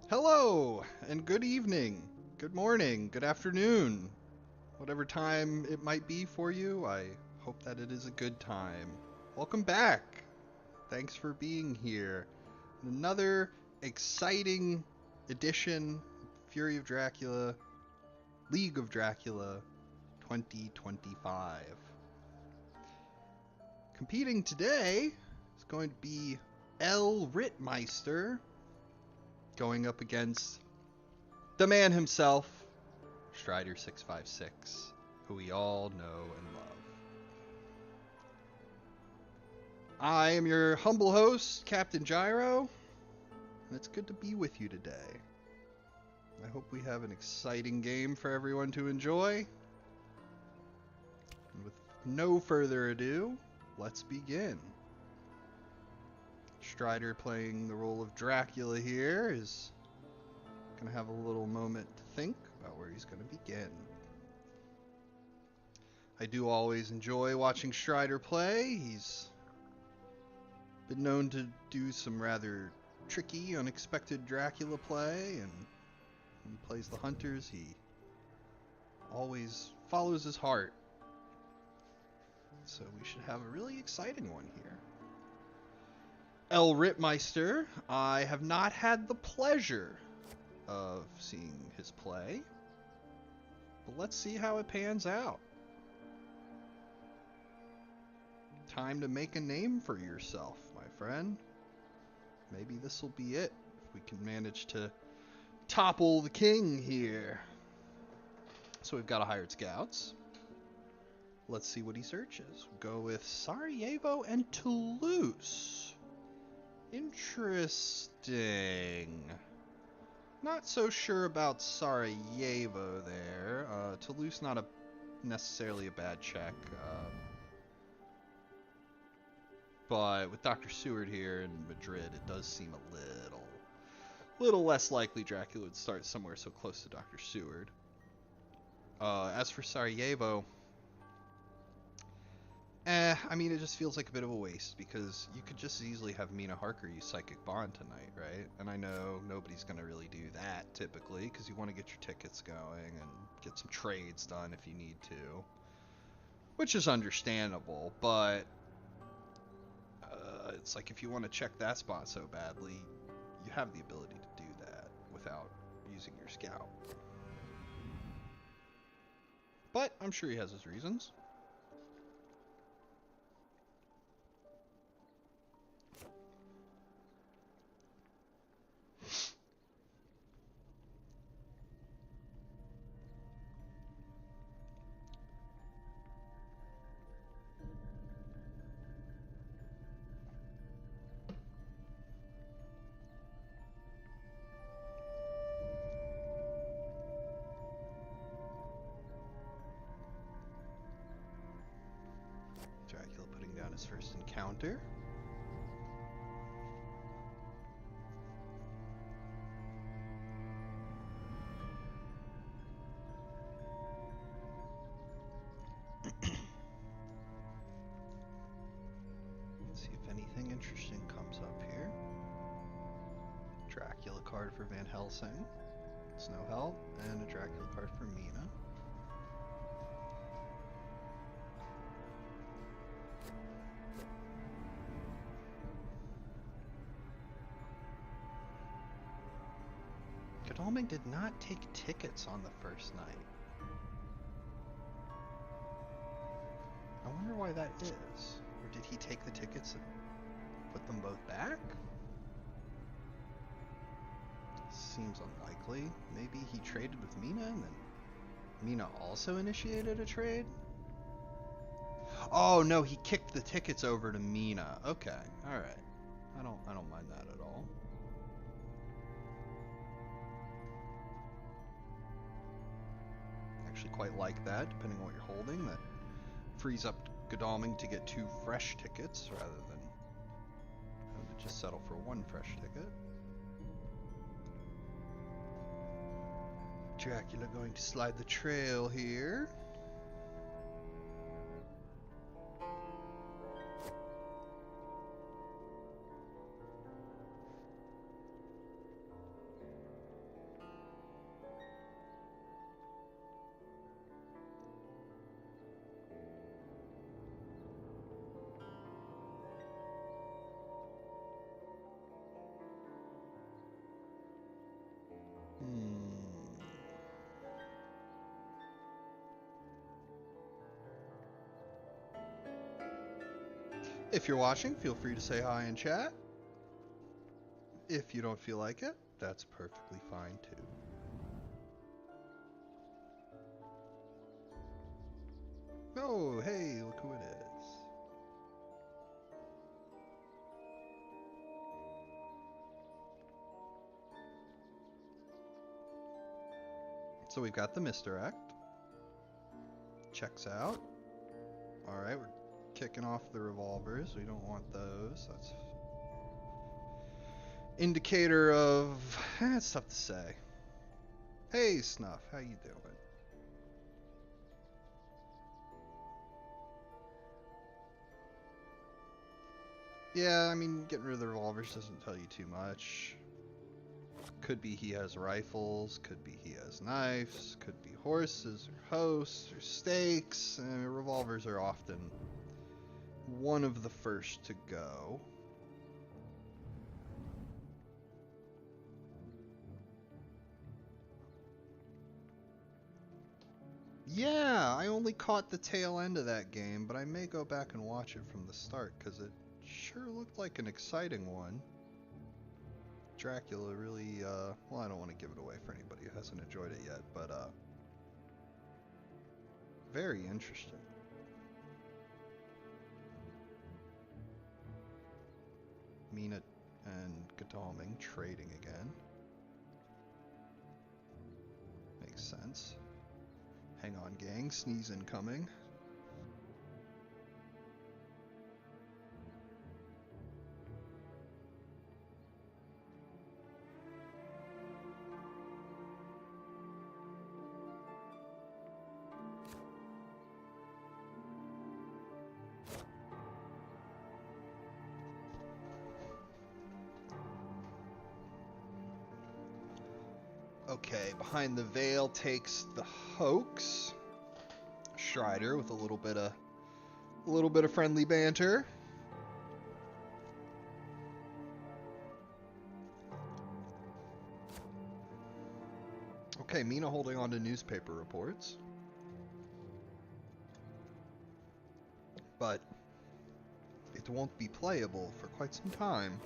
Hello, and good evening, good morning, good afternoon, whatever time it might be for you. I hope that it is a good time. Welcome back. Thanks for being here. Another exciting edition of Fury of Dracula, League of Dracula 2025. Competing today is going to be El Rittmeister going up against the man himself, Strider656, who we all know and love. I am your humble host, Captain Gyro, and it's good to be with you today. I hope we have an exciting game for everyone to enjoy. And with no further ado, let's begin. Strider, playing the role of Dracula here, is going to have a little moment to think about where he's going to begin. I do always enjoy watching Strider play. He's been known to do some rather tricky, unexpected Dracula play, and when he plays the hunters, he always follows his heart. So we should have a really exciting one here. El Rittmeister, I have not had the pleasure of seeing his play, but let's see how it pans out. Time to make a name for yourself, my friend. Maybe this will be it, if we can manage to topple the king here. So we've got a hired scouts. Let's see what he searches. We'll go with Sarajevo and Toulouse. Interesting. Not so sure about Sarajevo there. Toulouse, not necessarily a bad check. But with Dr. Seward here in Madrid, it does seem a little less likely Dracula would start somewhere so close to Dr. Seward. As for Sarajevo, I mean, it just feels like a bit of a waste, because you could just as easily have Mina Harker use Psychic Bond tonight, right? And I know nobody's going to really do that, typically, because you want to get your tickets going and get some trades done if you need to. Which is understandable, but it's like if you want to check that spot so badly, you have the ability to do that without using your scout. But I'm sure he has his reasons. Dracula putting down his first encounter. Let's see if anything interesting comes up here. Dracula card for Van Helsing. It's no help. And a Dracula card for Mina. Godalming did not take tickets on the first night. I wonder why that is. Or did he take the tickets and put them both back? Seems unlikely. Maybe he traded with Mina and then Mina also initiated a trade? Oh no, he kicked the tickets over to Mina. Okay, alright. I don't mind that at all. Actually quite like that, depending on what you're holding. That frees up Godalming to get 2 fresh tickets rather than having to just settle for 1 fresh ticket. Dracula going to slide the trail here. Hmm. If you're watching, feel free to say hi in chat. If you don't feel like it, that's perfectly fine too. Oh, hey, look who it is. So we've got the misdirect. Checks out. Alright, we're kicking off the revolvers. We don't want those. That's indicator of... it's tough to say. Hey, Snuff, how you doing? Yeah, I mean, getting rid of the revolvers doesn't tell you too much. Could be he has rifles, could be he has knives, could be horses or hosts or stakes. Revolvers are often one of the first to go. Yeah, I only caught the tail end of that game, but I may go back and watch it from the start, because it sure looked like an exciting one. Dracula really, well, I don't want to give it away for anybody who hasn't enjoyed it yet, but, very interesting. Mina and Godalming trading again. Makes sense. Hang on, gang. Sneeze incoming. Okay, behind the veil takes the hoax. Strider with a little bit of friendly banter. Okay, Mina holding on to newspaper reports. But it won't be playable for quite some time.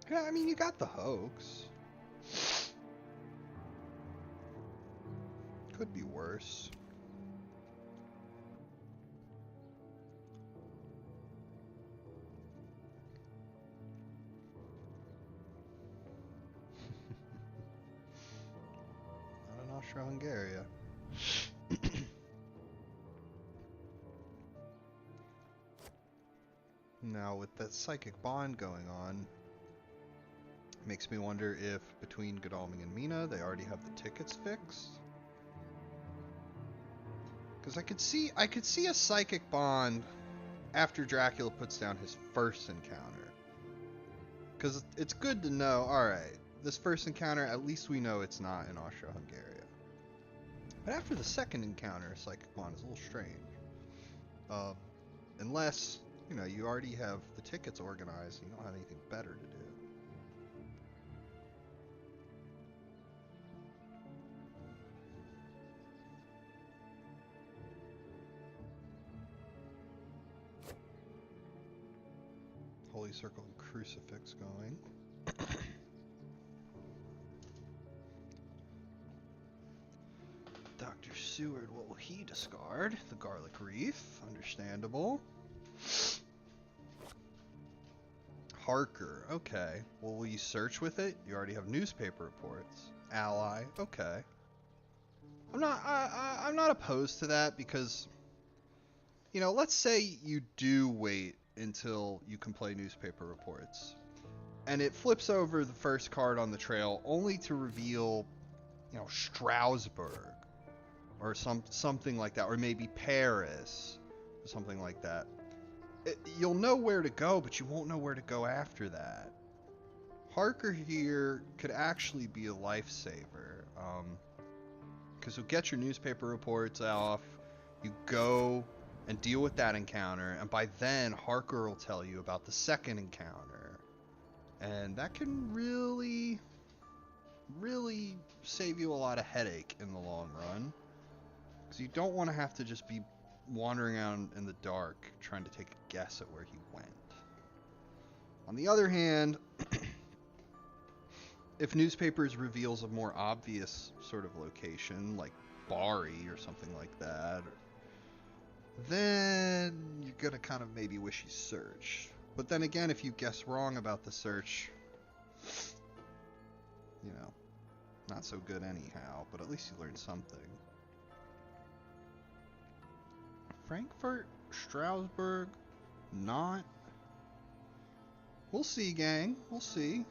Yeah, I mean, you got the hoax. Could be worse. Not in Austro-Hungary. Now, with that psychic bond going on, makes me wonder if between Godalming and Mina, they already have the tickets fixed. Because I could see a psychic bond after Dracula puts down his first encounter. Because it's good to know, alright, this first encounter, at least we know it's not in Austro-Hungary. But after the second encounter, psychic bond is a little strange. Unless, you know, you already have the tickets organized and you don't have anything better to do. Holy Circle and Crucifix going. Dr. Seward, what will he discard? The Garlic Reef, understandable. Harker, okay. Well, will you search with it? You already have newspaper reports. Ally, okay. I'm not opposed to that because, you know, let's say you do wait until you can play newspaper reports, and it flips over the first card on the trail only to reveal, you know, Strasbourg or something like that, or maybe Paris or something like that. You'll know where to go, but you won't know where to go after that. Harker here could actually be a lifesaver. Because you'll get your newspaper reports off, you go and deal with that encounter, and by then Harker will tell you about the second encounter. And that can really, really save you a lot of headache in the long run. Because you don't want to have to just be wandering around in the dark trying to take a guess at where he went. On the other hand, if newspapers reveals a more obvious sort of location, like Bari or something like that, then you're gonna kind of maybe wish you searched. But then again, if you guess wrong about the search, you know, not so good anyhow, but at least you learned something. Frankfurt, Strasbourg, not. We'll see, gang. We'll see.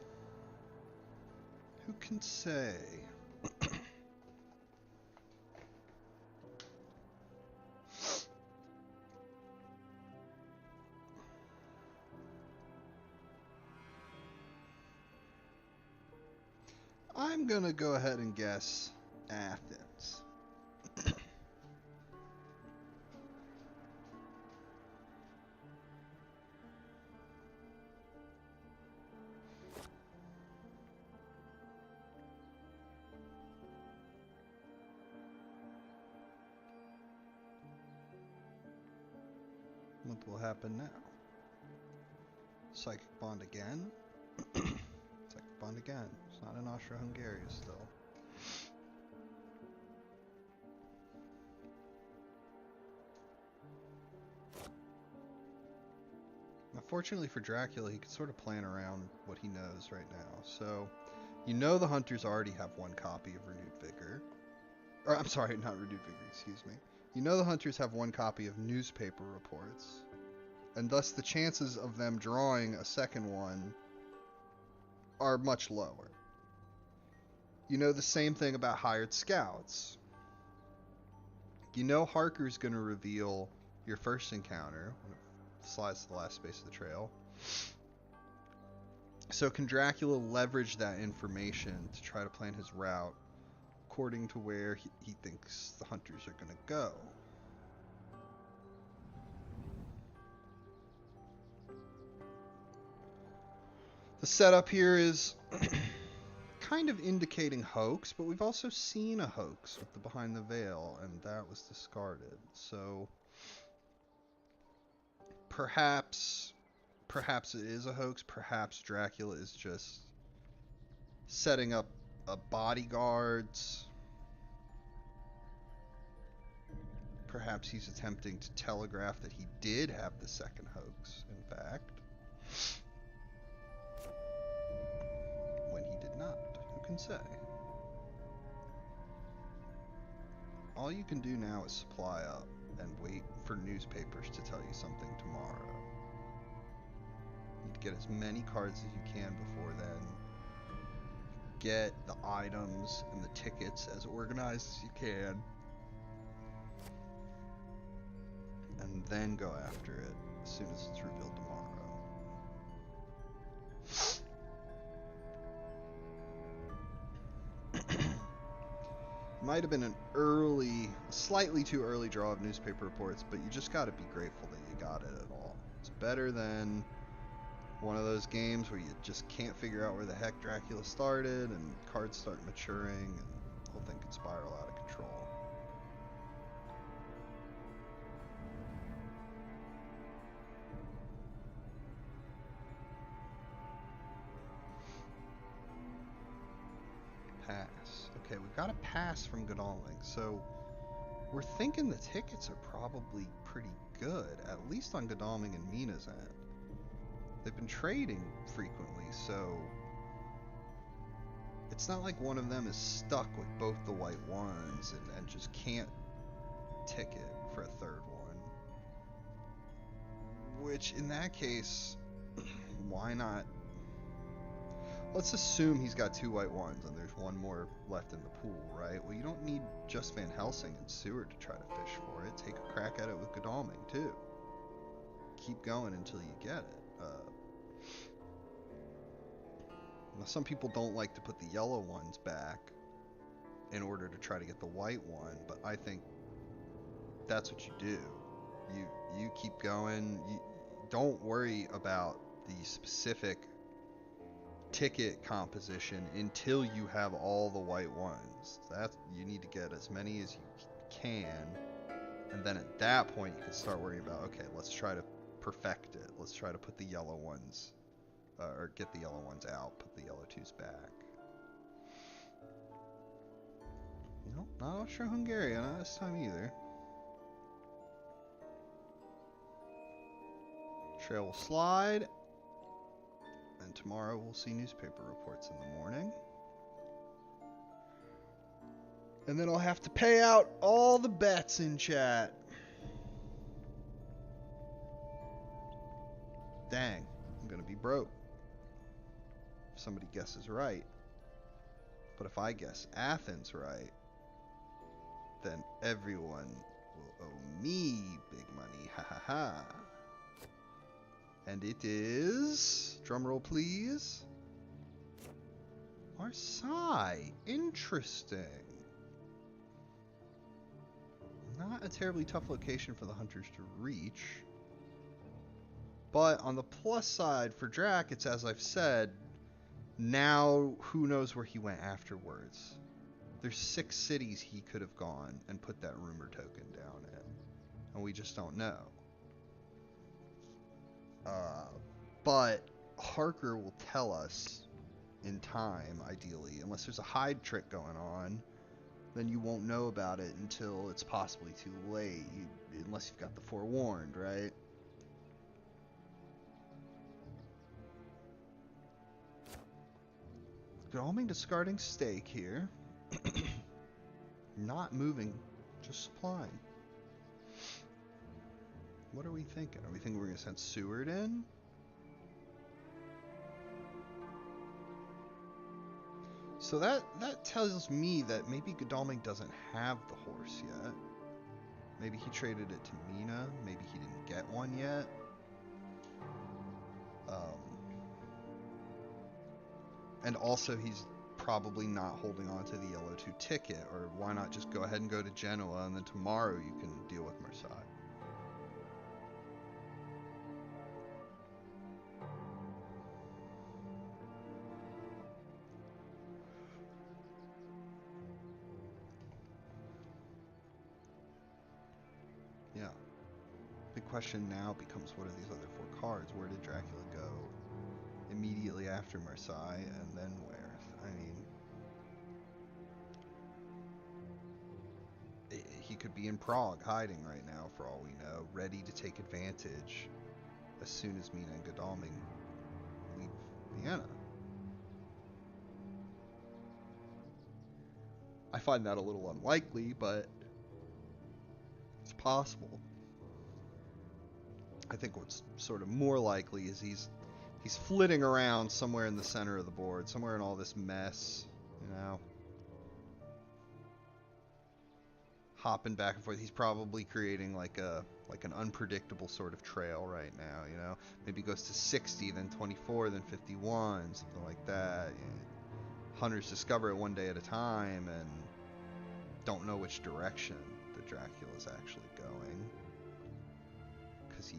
Who can say? I'm gonna go ahead and guess Athens. What will happen now? Psychic bond again? Psychic bond again. It's not in Austro-Hungary still. Now, fortunately for Dracula, he can sort of plan around what he knows right now. So, you know the hunters already have one copy of Renewed Vigor. Or, I'm sorry, not Renewed Vigor, excuse me. You know the hunters have one copy of newspaper reports. And thus the chances of them drawing a second one are much lower. You know the same thing about hired scouts. You know Harker's going to reveal your first encounter when it slides to the last space of the trail. So can Dracula leverage that information to try to plan his route according to where he thinks the hunters are going to go? The setup here is kind of indicating hoax, but we've also seen a hoax with the Behind the Veil, and that was discarded. So perhaps it is a hoax. Perhaps Dracula is just setting up bodyguards. Perhaps he's attempting to telegraph that he did have the second hoax, in fact. When he did not. Who can say? All you can do now is supply up and wait for newspapers to tell you something tomorrow. You need to get as many cards as you can before then. Get the items and the tickets as organized as you can. And then go after it as soon as it's revealed tomorrow. Might have been a slightly too early draw of newspaper reports, but you just gotta be grateful that you got it at all. It's better than one of those games where you just can't figure out where the heck Dracula started, and cards start maturing, and the whole thing can spiral out of control. Pass. Okay, we've got a pass from Godalming, so we're thinking the tickets are probably pretty good, at least on Godalming and Mina's end. They've been trading frequently, so it's not like one of them is stuck with both the white ones and just can't ticket for a third one. Which, in that case, why not? Let's assume he's got two white ones and there's one more left in the pool, right? Well, you don't need just Van Helsing and Seward to try to fish for it. Take a crack at it with Godalming, too. Keep going until you get it. Now, some people don't like to put the yellow ones back in order to try to get the white one, but I think that's what you do. You keep going. You don't worry about the specific ticket composition until you have all the white ones. That's, you need to get as many as you can, and then at that point you can start worrying about, okay, let's try to perfect it. Let's try to put the yellow ones, or get the yellow ones out, put the yellow twos back. Nope, not Austro-Hungarian, not this time either. Trail will slide, and tomorrow we'll see newspaper reports in the morning. And then I'll have to pay out all the bets in chat. Dang, I'm gonna be broke if somebody guesses right. But if I guess Athens right, then everyone will owe me big money. Ha ha ha. And it is, drumroll please, Marseille. Interesting. Not a terribly tough location for the hunters to reach. But on the plus side for Drac, it's as I've said, now who knows where he went afterwards. There's 6 cities he could have gone and put that rumor token down in. And we just don't know. But Harker will tell us in time, ideally. Unless there's a hide trick going on, then you won't know about it until it's possibly too late. Unless you've got the forewarned, right? Godalming discarding stake here. Not moving, just supplying. What are we thinking? Are we thinking we're going to send Seward in? So that tells me that maybe Godalming doesn't have the horse yet. Maybe he traded it to Mina. Maybe he didn't get one yet. And also he's probably not holding on to the yellow 2 ticket. Or why not just go ahead and go to Genoa, and then tomorrow you can deal with Marseille. Yeah. The question now becomes, what are these other 4 cards? Where did Dracula go immediately after Marseille, and then where? I mean, he could be in Prague hiding right now for all we know, ready to take advantage as soon as Mina and Godalming leave Vienna. I find that a little unlikely, but it's possible. I think what's sort of more likely is he's flitting around somewhere in the center of the board, somewhere in all this mess, you know, hopping back and forth. He's probably creating like an unpredictable sort of trail right now, you know. Maybe he goes to 60, then 24, then 51, something like that. You know, hunters discover it one day at a time and don't know which direction the Dracula is actually going, because he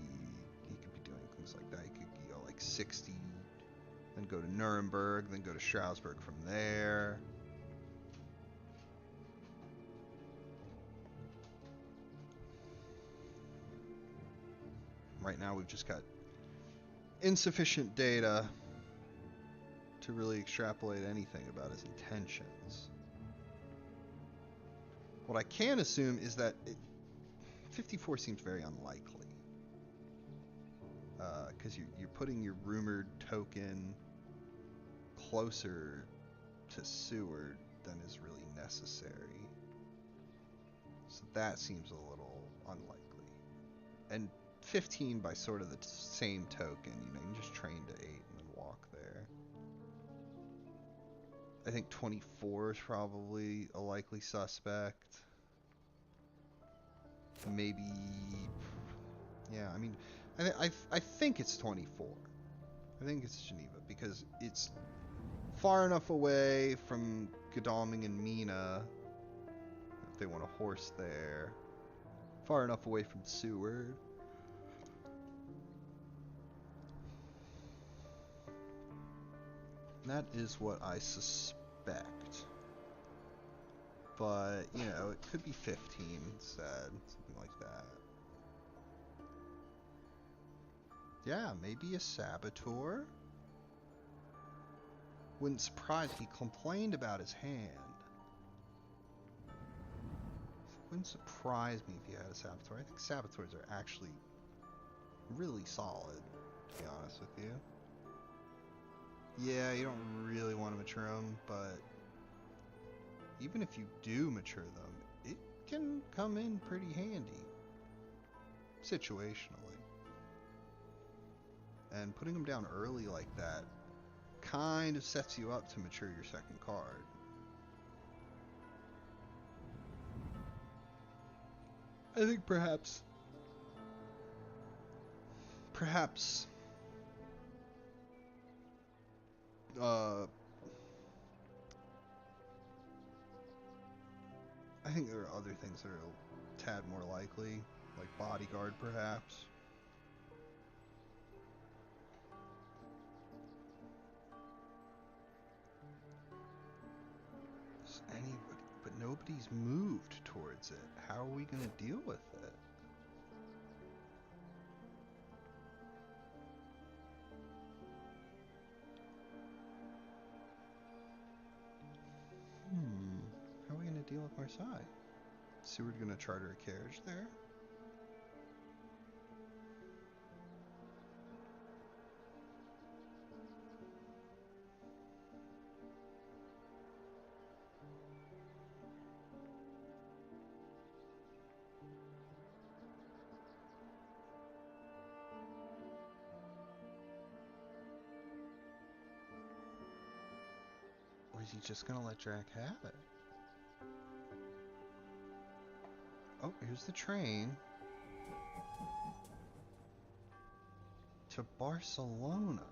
could be doing things like that. He could go like 60, then go to Nuremberg, then go to Strasbourg from there. Right now we've just got insufficient data to really extrapolate anything about his intentions. What I can assume is that 54 seems very unlikely. Because you're putting your rumored token closer to Seward than is really necessary. So that seems a little unlikely. And 15 by sort of the same token, you know, you can just train to 8 and then walk there. I think 24 is probably a likely suspect. Maybe, yeah, I mean, I think it's 24. I think it's Geneva, because it's far enough away from Godalming and Mina they want a horse there. Far enough away from Seward. That is what I suspect. But, you know, it could be 15 instead. Something like that. Yeah, maybe a saboteur? Wouldn't surprise me. He complained about his hand. Wouldn't surprise me if he had a saboteur. I think saboteurs are actually really solid, to be honest with you. Yeah, you don't really want to mature them, but even if you do mature them, it can come in pretty handy, situationally. And putting them down early like that kind of sets you up to mature your second card. I think perhaps I think there are other things that are a tad more likely, like bodyguard perhaps. Anybody, but nobody's moved towards it. How are we going to deal with it? How are we going to deal with Marseille? Seward going to charter a carriage there? Or is he just going to let Drac have it? Oh, here's the train. To Barcelona.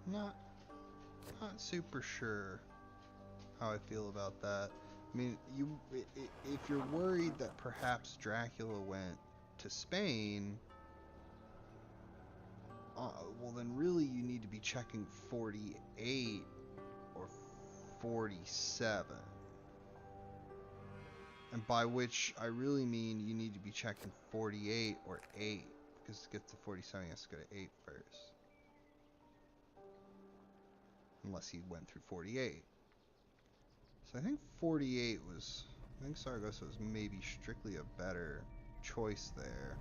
Not super sure how I feel about that. I mean, if you're worried that perhaps Dracula went to Spain, well then really you need to be checking 48 or 47. And by which I really mean you need to be checking 48 or 8, because to get to 47 he has to go to 8 first. Unless he went through 48. So I think 48 was... I think Saragossa was maybe strictly a better choice there.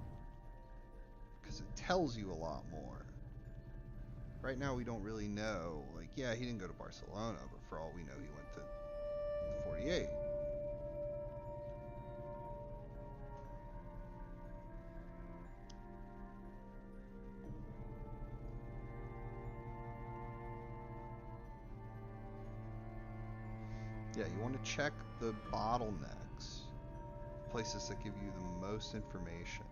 Because it tells you a lot more. Right now we don't really know. Like, yeah, he didn't go to Barcelona, but for all we know he went to 48. Yeah, you want to check the bottlenecks. Places that give you the most information.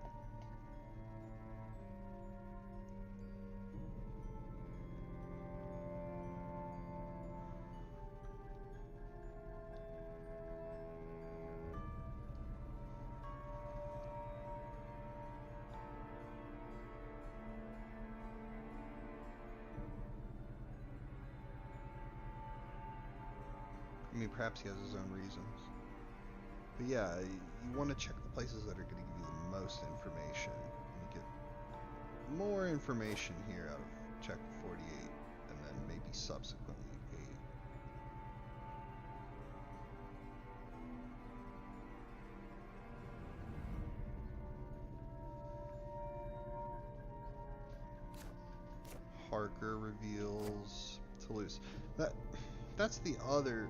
I mean, perhaps he has his own reasons. But yeah, you want to check the places that are going to give you the most information. And you get more information here out of check 48, and then maybe subsequently 8. Harker reveals Toulouse. That's the other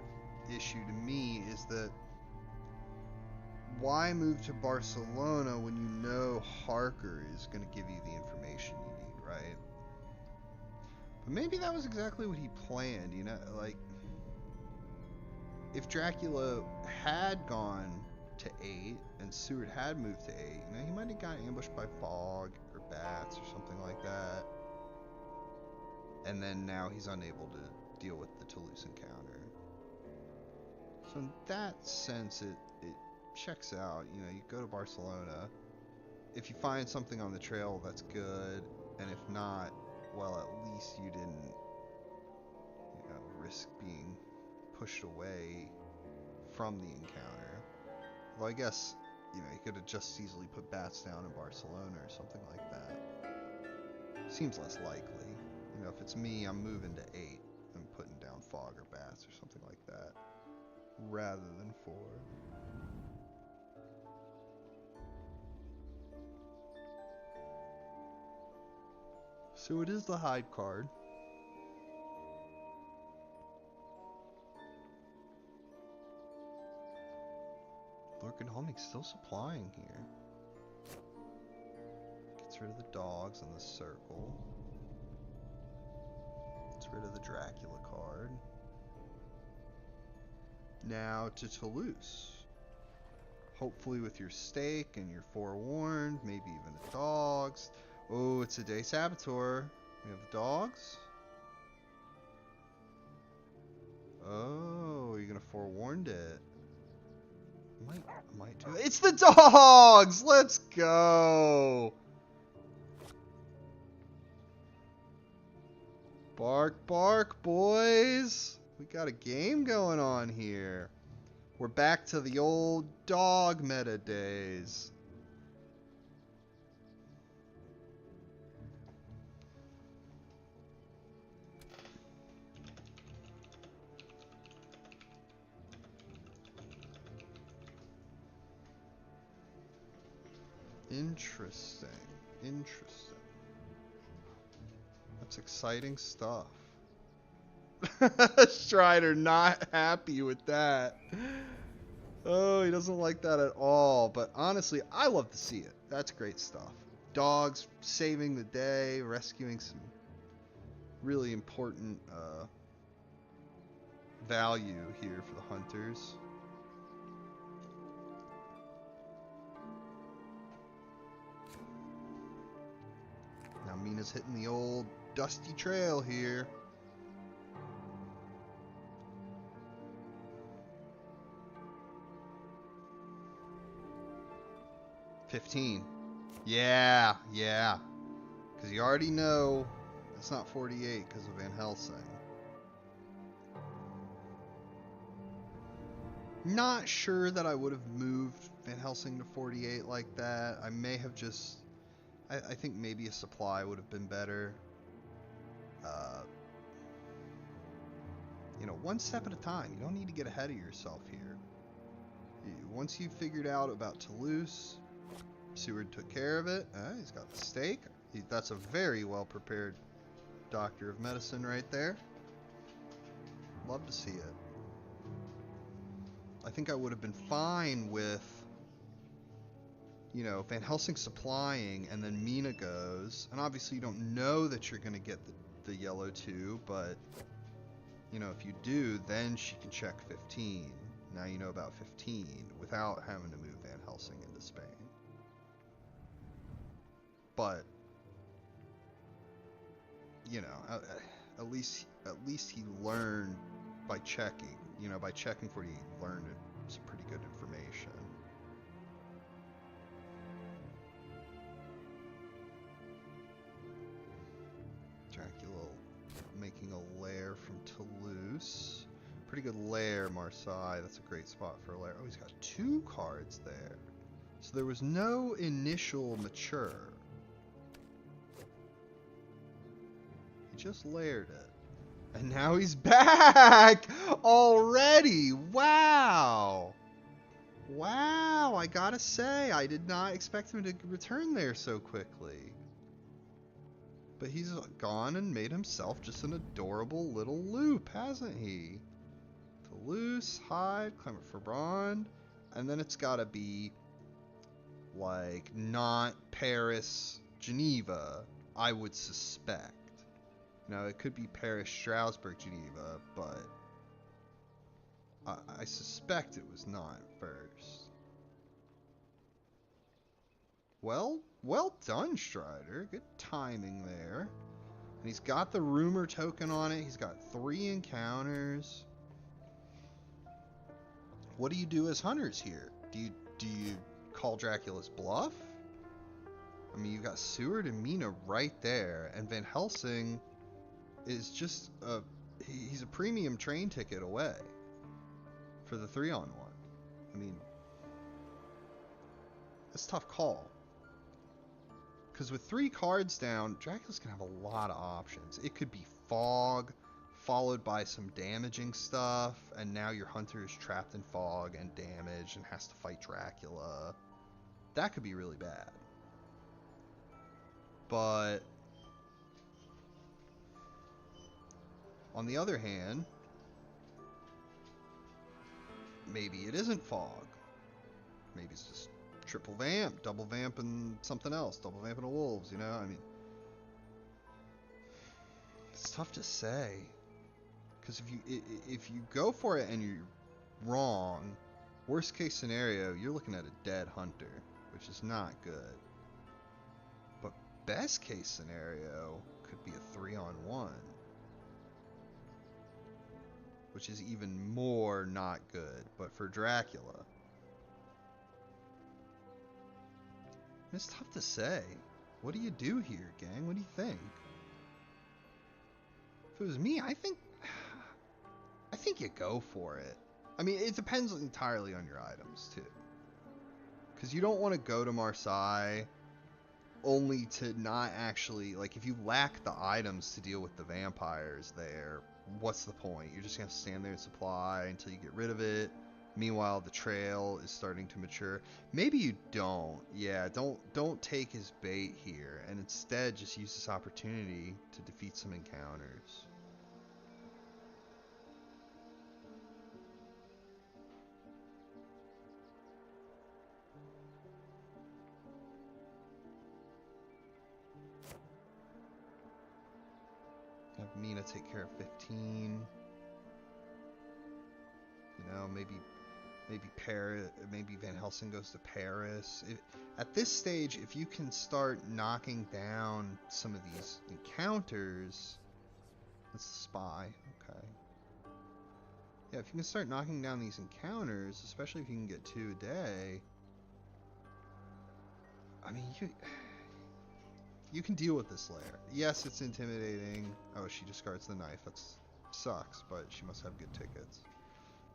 issue to me, is that why move to Barcelona when you know Harker is going to give you the information you need, right? But maybe that was exactly what he planned, you know, like if Dracula had gone to 8 and Seward had moved to 8, you know, he might have gotten ambushed by fog or bats or something like that. and then now he's unable to deal with the Toulouse encounter. So in that sense, it checks out. You know, you go to Barcelona. If you find something on the trail, that's good, and if not, well, at least you didn't, you know, risk being pushed away from the encounter. Well, I guess, you know, he could have just easily put bats down in Barcelona or something like that. Seems less likely. You know, if it's me, I'm moving to 8 and putting down fog or bats or something like that, rather than 4. So it is the hide card. Lord Godalming's still supplying here. Gets rid of the dogs in the circle. Gets rid of the Dracula card. Now to Toulouse. Hopefully with your stake and your forewarned, maybe even the dogs. Oh, it's a Day Saboteur. We have the dogs. Oh, you're gonna forewarned it. Might do it. It's the dogs! Let's go! Bark, bark, boys! We got a game going on here. We're back to the old dog meta days. Interesting. Interesting. That's exciting stuff. Strider not happy with that. Oh, he doesn't like that at all. But honestly, I love to see it. That's great stuff. Dogs saving the day, rescuing some really important value here for the hunters. Now Mina's hitting the old dusty trail here. $15. Yeah. Because you already know it's not 48 because of Van Helsing. Not sure that I would have moved Van Helsing to 48 like that. I may have just... I think maybe a supply would have been better. You know, one step at a time. You don't need to get ahead of yourself here. Once you've figured out about Toulouse, Seward took care of it. He's got the stake. That's a very well prepared doctor of medicine right there. Love to see it. I think I would have been fine with, you know, Van Helsing supplying, and then Mina goes, and obviously you don't know that you're going to get the yellow 2, but, you know, if you do, then she can check 15. Now you know about 15 without having to move Van Helsing into Spain. But, you know, at least he learned by checking. You know, by checking for you, he learned some pretty good information. Dracula making a lair from Toulouse. Pretty good lair, Marseille. That's a great spot for a lair. Oh, he's got 2 cards there. So there was no initial mature. He just layered it. And now he's back already. Wow. Wow, I gotta say, I did not expect him to return there so quickly. But he's gone and made himself just an adorable little loop, hasn't he? Toulouse, Hyde, Clement Ferbrand, and then it's gotta be, like, not Paris, Geneva, I would suspect. Now, it could be Paris, Strasbourg, Geneva, but I suspect it was not first. Well done, Strider. Good timing there. he's got the rumor token on it. He's got 3 encounters. What do you do as hunters here? Do you call Dracula's bluff? I mean, you got Seward and Mina right there, and Van Helsing is just he's a premium train ticket away for the 3-on-1. I mean, it's a tough call. Because with 3 cards down, Dracula's going to have a lot of options. It could be fog, followed by some damaging stuff, and now your hunter is trapped in fog and damaged and has to fight Dracula. That could be really bad. But on the other hand, maybe it isn't fog. Maybe it's just triple vamp, double vamp and something else, double vamp and a wolves, you know? I mean, it's tough to say, because if you go for it and you're wrong, worst case scenario, you're looking at a dead hunter, which is not good. But best case scenario could be a 3-on-1, which is even more not good, but for Dracula. It's tough to say. What do you do here, gang? What do you think? If it was me, I think you go for it. I mean, it depends entirely on your items, too. Because you don't want to go to Marseille only to not actually... Like, if you lack the items to deal with the vampires there, what's the point? You're just going to stand there and supply until you get rid of it. Meanwhile, the trail is starting to mature. Maybe you don't. Yeah, don't take his bait here, and instead just use this opportunity to defeat some encounters. Have Mina take care of 15. You know, maybe Paris, maybe Van Helsing goes to Paris. At this stage, if you can start knocking down some of these encounters, that's the spy. Okay. Yeah, if you can start knocking down these encounters, especially if you can get 2 a day, I mean, you can deal with this lair. Yes, it's intimidating. Oh, she discards the knife. That sucks, but she must have good tickets.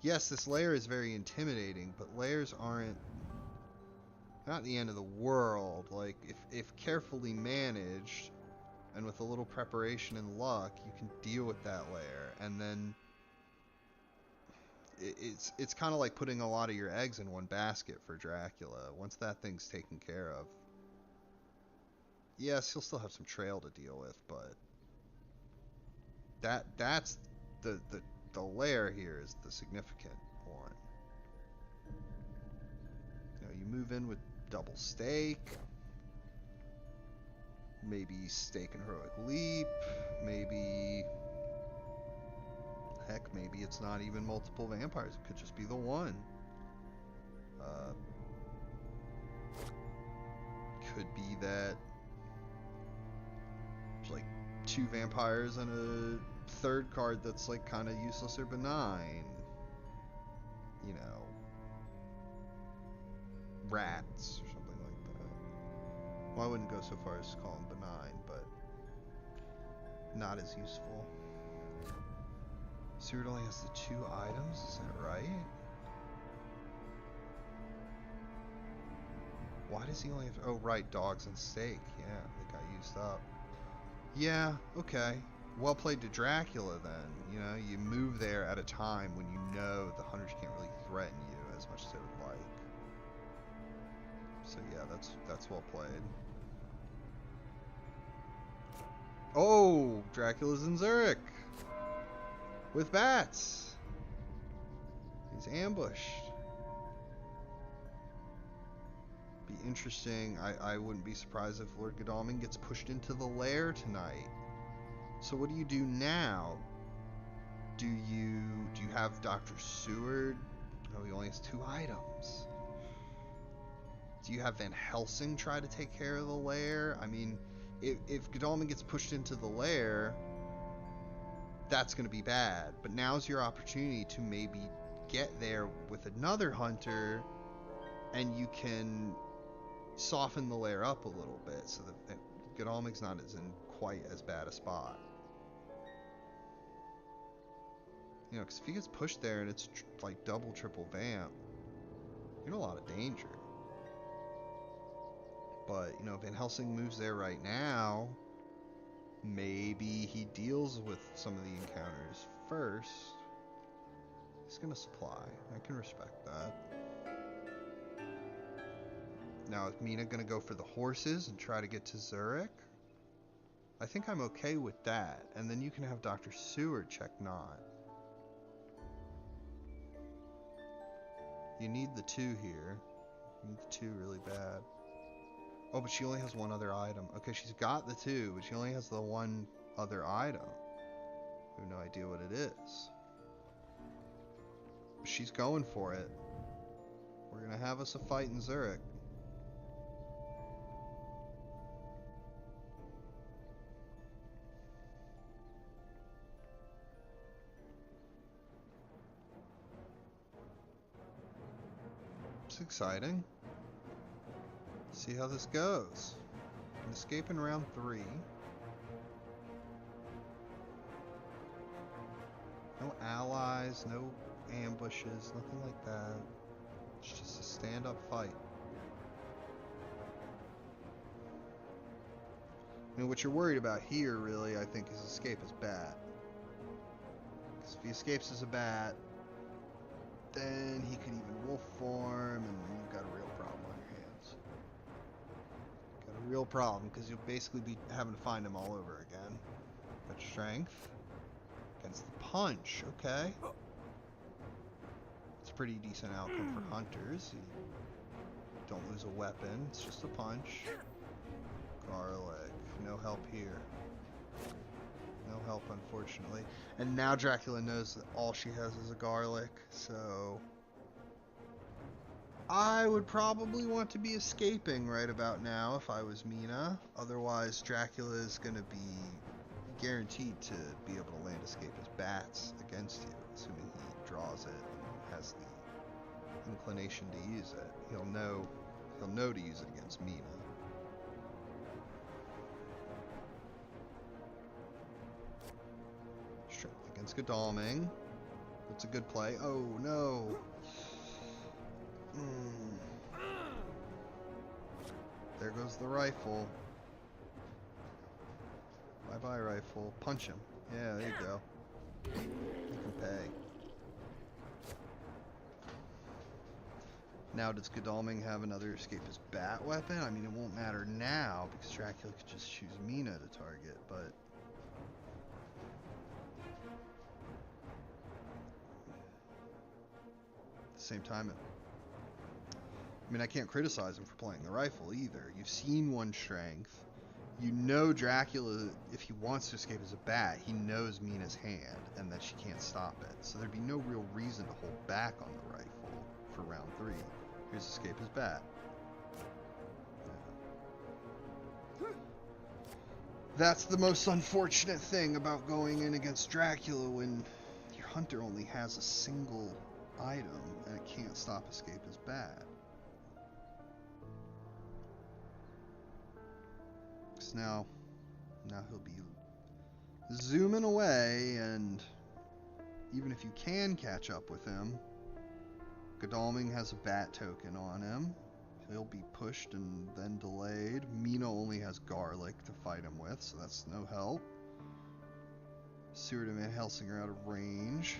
Yes, this lair is very intimidating, but lairs aren't not the end of the world. Like, if carefully managed and with a little preparation and luck, you can deal with that lair, and then it's kind of like putting a lot of your eggs in one basket for Dracula. Once that thing's taken care of, yes, he'll still have some trail to deal with, but that's the lair here is the significant one. You know, you move in with double stake, maybe stake and heroic leap, maybe heck, maybe it's not even multiple vampires, it could just be the one. Could be that there's like 2 vampires and a 3rd card that's like kind of useless or benign. You know, rats or something like that. Well, I wouldn't go so far as to call them benign, but not as useful. Seward only has the 2 items, is that right? Why does he only have... Oh, right, dogs and steak. Yeah, they got used up. Yeah, okay. Well played to Dracula, then. You know, you move there at a time when you know the hunters can't really threaten you as much as they would like. So yeah, that's well played. Oh, Dracula's in Zurich with bats. He's ambushed. Be interesting. I wouldn't be surprised if Lord Godalming gets pushed into the lair tonight. So what do you do now? Do you have Dr. Seward? Oh, he only has 2 items. Do you have Van Helsing try to take care of the lair? I mean, if Godalming gets pushed into the lair, that's going to be bad. But now's your opportunity to maybe get there with another hunter, and you can soften the lair up a little bit so that Godalming's not in quite as bad a spot. You know, because if he gets pushed there and it's like double, triple vamp, you're in a lot of danger. But, you know, Van Helsing moves there right now. Maybe he deals with some of the encounters first. He's gonna supply. I can respect that. Now, is Mina gonna go for the horses and try to get to Zurich? I think I'm okay with that. And then you can have Dr. Seward check not. You need the 2 here. You need the 2 really bad. Oh, but she only has one other item. Okay, she's got the 2, but she only has the one other item. I have no idea what it is. But she's going for it. We're gonna have us a fight in Zurich. It's exciting. See how this goes. Can escape in round 3. No allies, no ambushes, nothing like that. It's just a stand-up fight. I mean, what you're worried about here, really, I think, is escape as bat. Because if he escapes as a bat, then he could even wolf form, and you've got a real problem on your hands. Got a real problem, because you'll basically be having to find him all over again. But strength against the punch, okay. It's a pretty decent outcome for hunters. You don't lose a weapon, it's just a punch. Garlic, no help here. No help, unfortunately. And now Dracula knows that all she has is a garlic, so I would probably want to be escaping right about now if I was Mina. Otherwise, Dracula is going to be guaranteed to be able to land escape his bats against you, assuming he draws it and has the inclination to use it. He'll know to use it against Mina. Strength against Godalming. That's a good play. Oh no. There goes the rifle. Bye-bye, rifle. Punch him. Yeah, there you go. You can pay. Now, does Godalming have another escape his bat weapon? I mean, it won't matter now, because Dracula could just choose Mina to target, but at the same time, I mean, I can't criticize him for playing the rifle either. You've seen one strength. You know Dracula, if he wants to escape as a bat, he knows Mina's hand and that she can't stop it. So there'd be no real reason to hold back on the rifle for round 3. Here's escape as bat. Yeah. That's the most unfortunate thing about going in against Dracula when your hunter only has a single item and it can't stop escape as bat. Now he'll be zooming away, and even if you can catch up with him, Godalming has a bat token on him. He'll be pushed and then delayed. Mina only has garlic to fight him with, so that's no help. Seward and Van Helsing are out of range.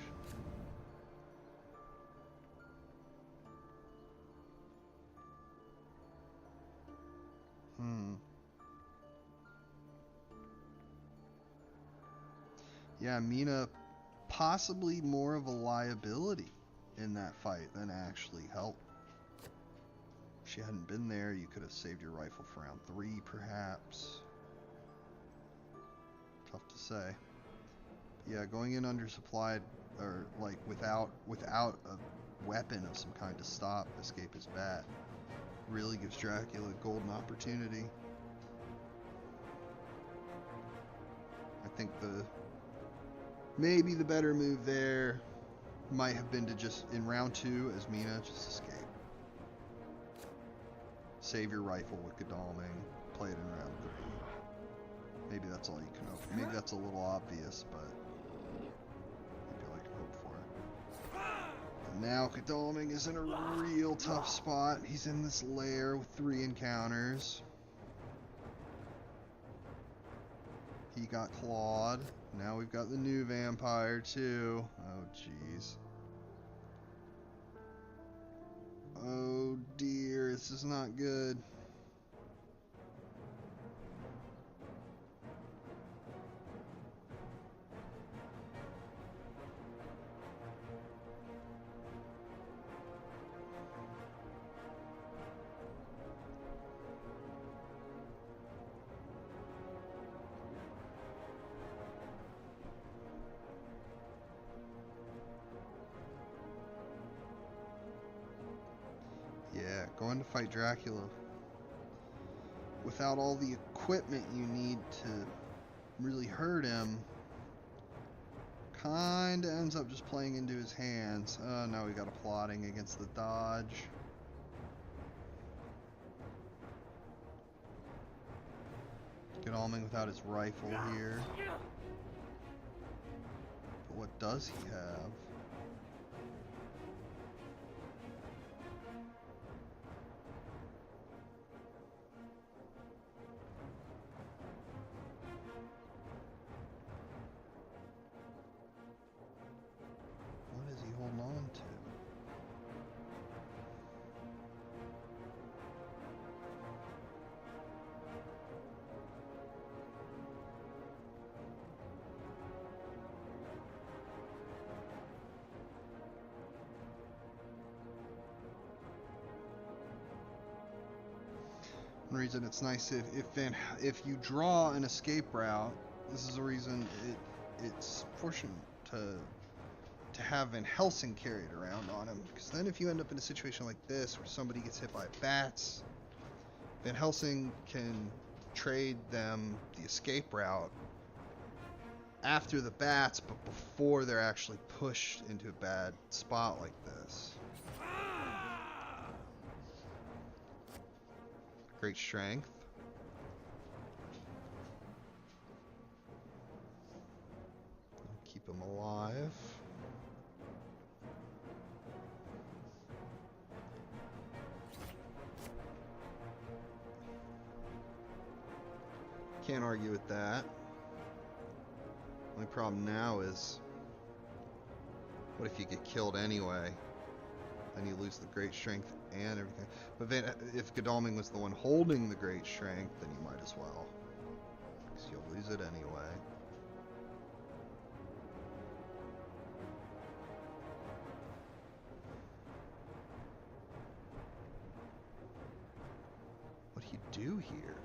Yeah, Mina possibly more of a liability in that fight than actually help. If she hadn't been there, you could have saved your rifle for round 3, perhaps. Tough to say. Yeah, going in undersupplied, or like without a weapon of some kind to stop escape his bat, really gives Dracula a golden opportunity. think maybe the better move there might have been to just, in round 2, as Mina, just escape. Save your rifle with Godalming, play it in round 3. Maybe that's all you can hope. Maybe that's a little obvious, but maybe all you can hope for. And now Godalming is in a real tough spot. He's in this lair with 3 encounters. He got clawed. Now we've got the new vampire too. Oh jeez. Oh dear, this is not good. Yeah, going to fight Dracula without all the equipment you need to really hurt him kinda ends up just playing into his hands. Oh, now we got a plotting against the dodge. Godalming without his rifle here. But what does he have? What is he holding on to? One reason it's nice if you draw an escape route, this is a reason it's fortunate to have Van Helsing carried around on him, because then if you end up in a situation like this where somebody gets hit by bats, Van Helsing can trade them the escape route after the bats, but before they're actually pushed into a bad spot like this. Great strength. Keep him alive. Can't argue with that. Only problem now is, what if you get killed anyway? Then you lose the great strength and everything. But if Godalming was the one holding the great strength, then you might as well, because you'll lose it anyway. What do you do here?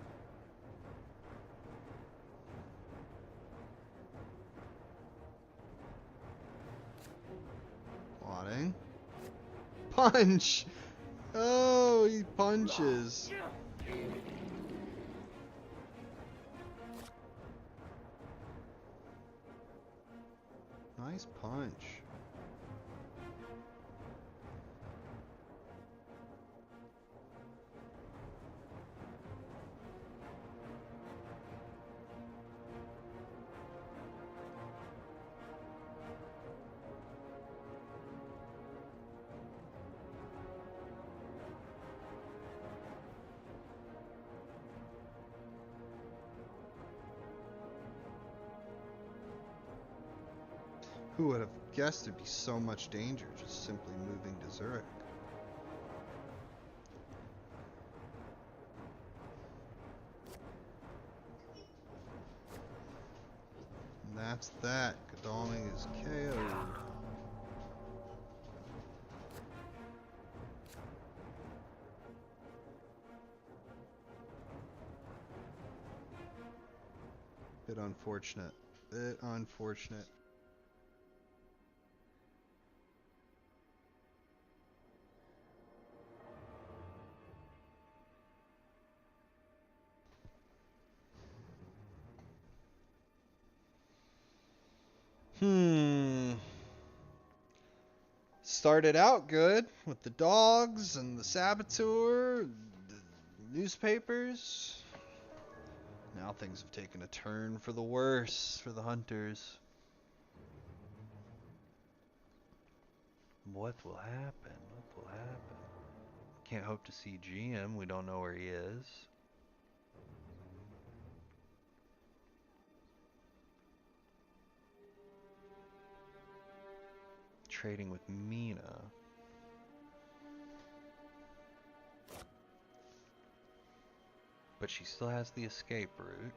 Plotting. Punch! Oh, he punches. Nice punch. Who would have guessed there'd be so much danger just simply moving to Zurich? And that's that. Godalming is KO'd. Bit unfortunate. Bit unfortunate. Hmm. Started out good with the dogs and the saboteur, the newspapers. Now things have taken a turn for the worse for the hunters. What will happen? What will happen? Can't hope to see GM. We don't know where he is. Trading with Mina. But she still has the escape route.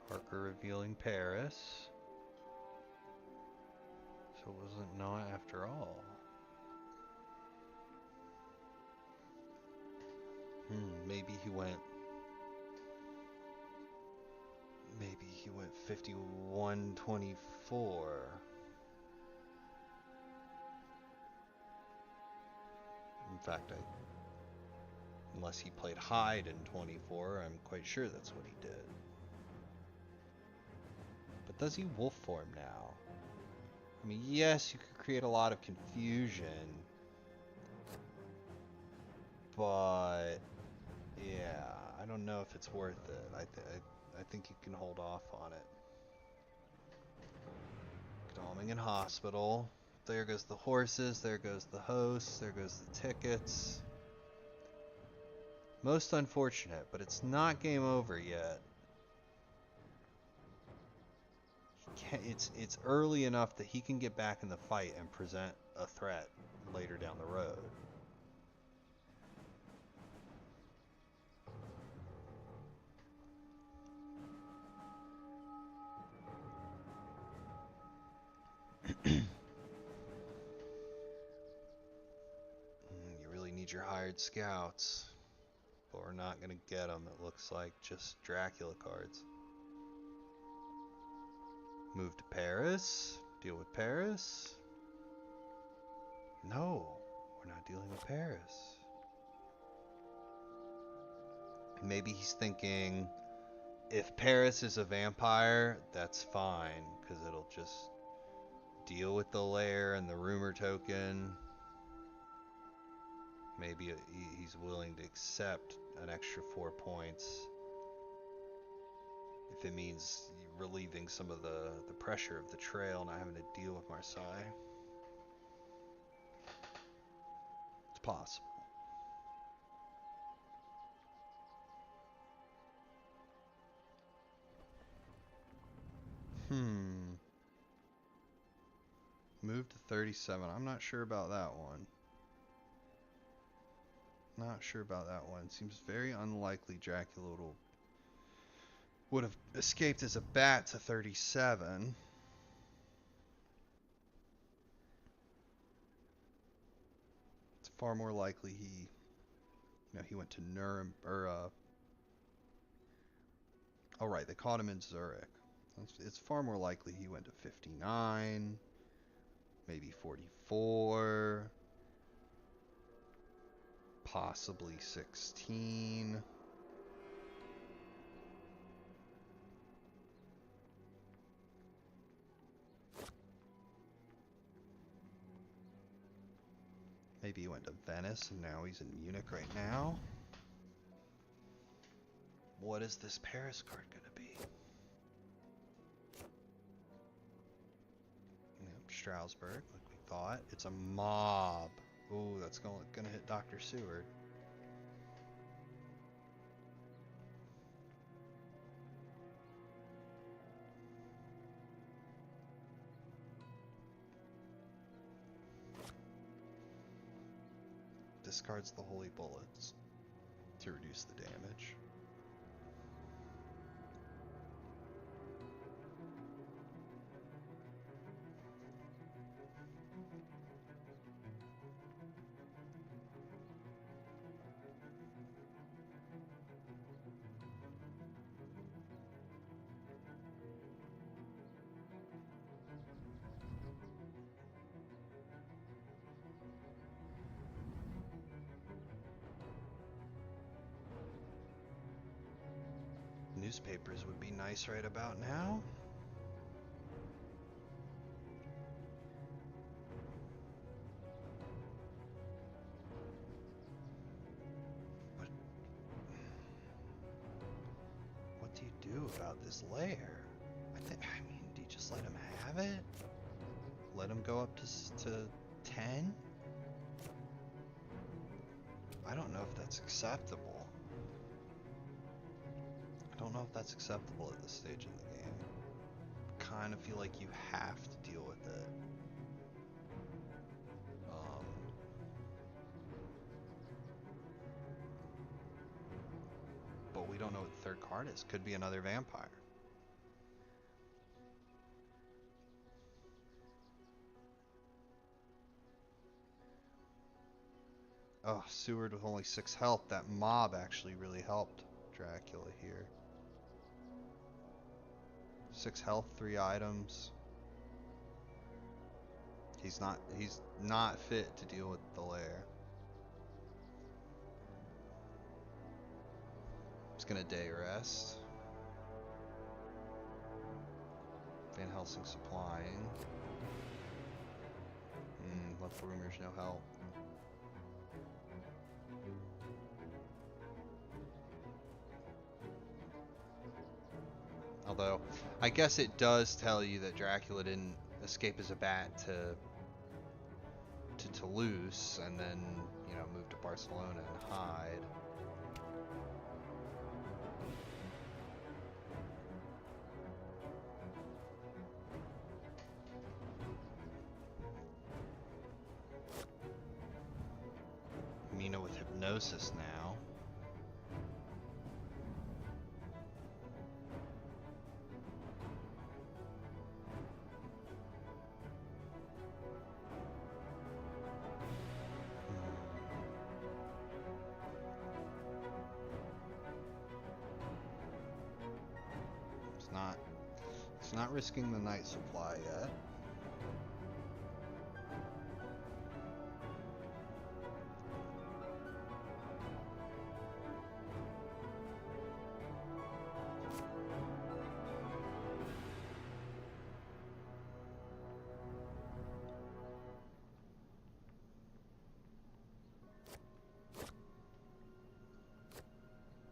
Harker revealing Paris. So it wasn't Noah after all. Maybe he went 51-24. In fact, unless he played hide in 24, I'm quite sure that's what he did. But does he wolf form now? I mean, yes, you could create a lot of confusion, but yeah, I don't know if it's worth it. I think you can hold off on it. Calming in hospital. There goes the horses, there goes the hosts, there goes the tickets. Most unfortunate, but it's not game over yet. It's early enough that he can get back in the fight and present a threat later down the road. You really need your hired scouts, but we're not gonna get them. It looks like just Dracula cards. Move to Paris. Deal with Paris. No, we're not dealing with Paris. Maybe he's thinking, if Paris is a vampire, that's fine, because it'll just deal with the lair and the rumor token. Maybe he's willing to accept an extra 4 points if it means relieving some of the pressure of the trail, not having to deal with Marseille. It's possible. Move to 37. I'm not sure about that one. Not sure about that one. Seems very unlikely Dracula would have escaped as a bat to 37. It's far more likely he went to Nuremberg, or oh right, they caught him in Zurich. It's far more likely he went to 59, maybe 44, possibly 16. Maybe he went to Venice and now he's in Munich right now. What is this Paris card gonna be? Yep, Strasbourg, like we thought. It's a mob. Ooh, that's gonna hit Dr. Seward. Discards the holy bullets to reduce the damage. newspapers would be nice right about now. What do you do about this lair? I mean, do you just let him have it? Let him go up to 10? I don't know if that's acceptable. I don't know if that's acceptable at this stage in the game. Kind of feel like you have to deal with it. But we don't know what the third card is. Could be another vampire. Oh, Seward with only 6 health. That mob actually really helped Dracula here. 6 health, 3 items. He's not fit to deal with the lair. He's gonna day rest. Van Helsing supplying. Left rumors, no help. Although, I guess it does tell you that Dracula didn't escape as a bat to Toulouse and then, you know, move to Barcelona and hide. Mina with hypnosis now. It's not risking the night supply yet.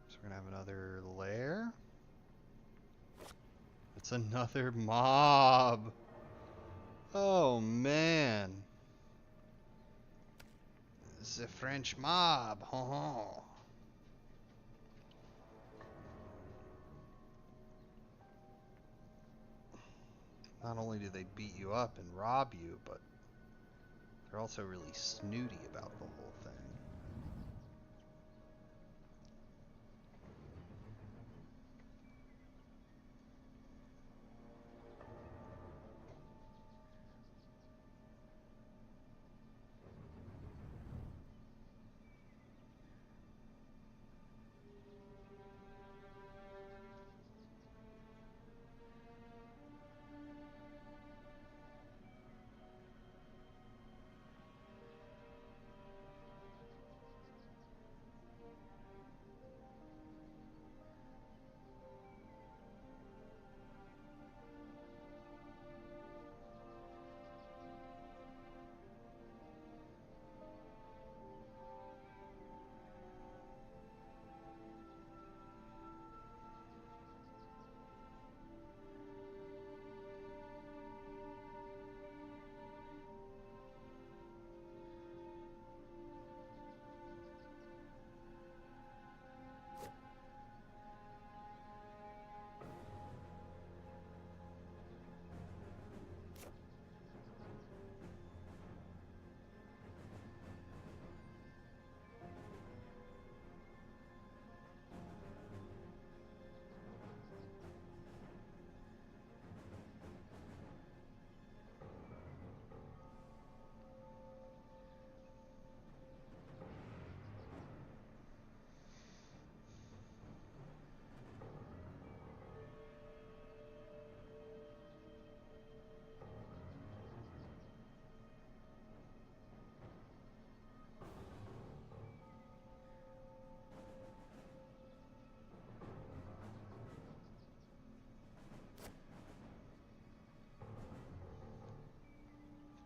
So we're gonna have another lair. It's another mob. Oh man. The French mob. Ho. Not only do they beat you up and rob you, but they're also really snooty about the whole thing.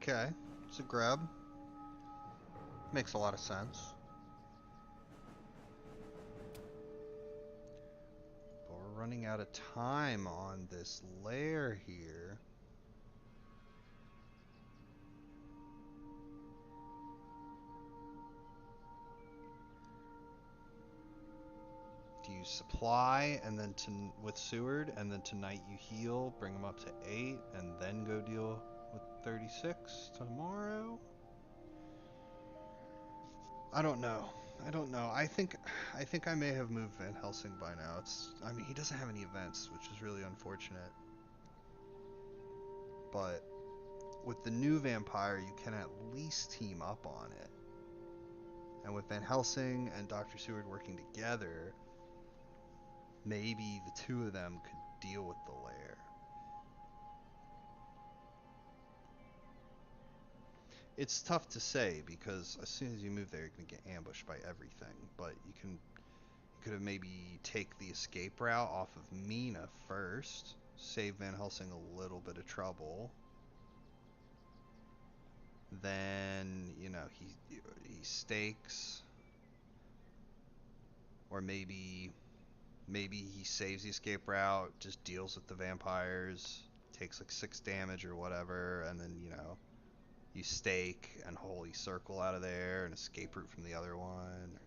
Okay, it's a grub. Makes a lot of sense. But we're running out of time on this lair here. Do you supply and then with Seward, and then tonight you heal, bring him up to 8, and then go deal with 36 tomorrow? I don't know. I think I may have moved Van Helsing by now. I mean, he doesn't have any events, which is really unfortunate. But with the new vampire, you can at least team up on it. And with Van Helsing and Dr. Seward working together, maybe the two of them could deal with the lair. It's tough to say because as soon as you move there, you're gonna get ambushed by everything. But you could have maybe take the escape route off of Mina first, save Van Helsing a little bit of trouble. Then he stakes, or maybe he saves the escape route, just deals with the vampires, takes like 6 damage or whatever, and then you stake and holy circle out of there, and escape route from the other one.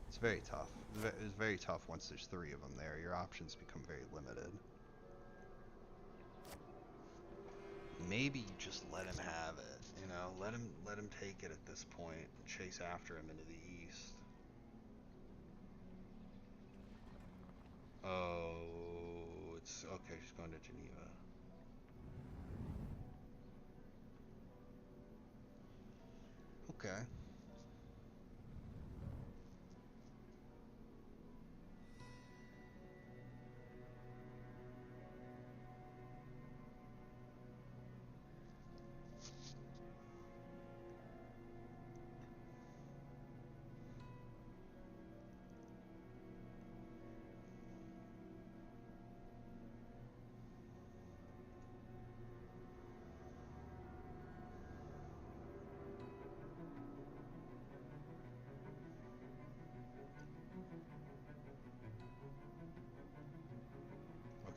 It's very tough. It's very tough once there's 3 of them there. Your options become very limited. Maybe you just let him have it. Let him take it at this point and chase after him into the east. Oh, it's okay. She's going to Geneva. Okay.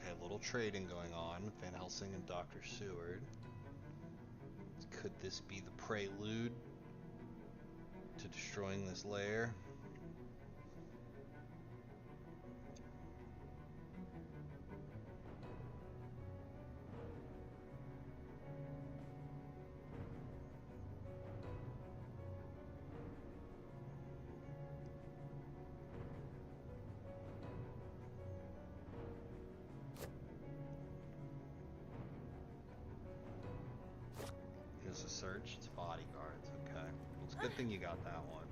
A little trading going on with Van Helsing and Dr. Seward. Could this be the prelude to destroying this lair? A search, it's bodyguards, okay. Well, it's a good thing you got that one.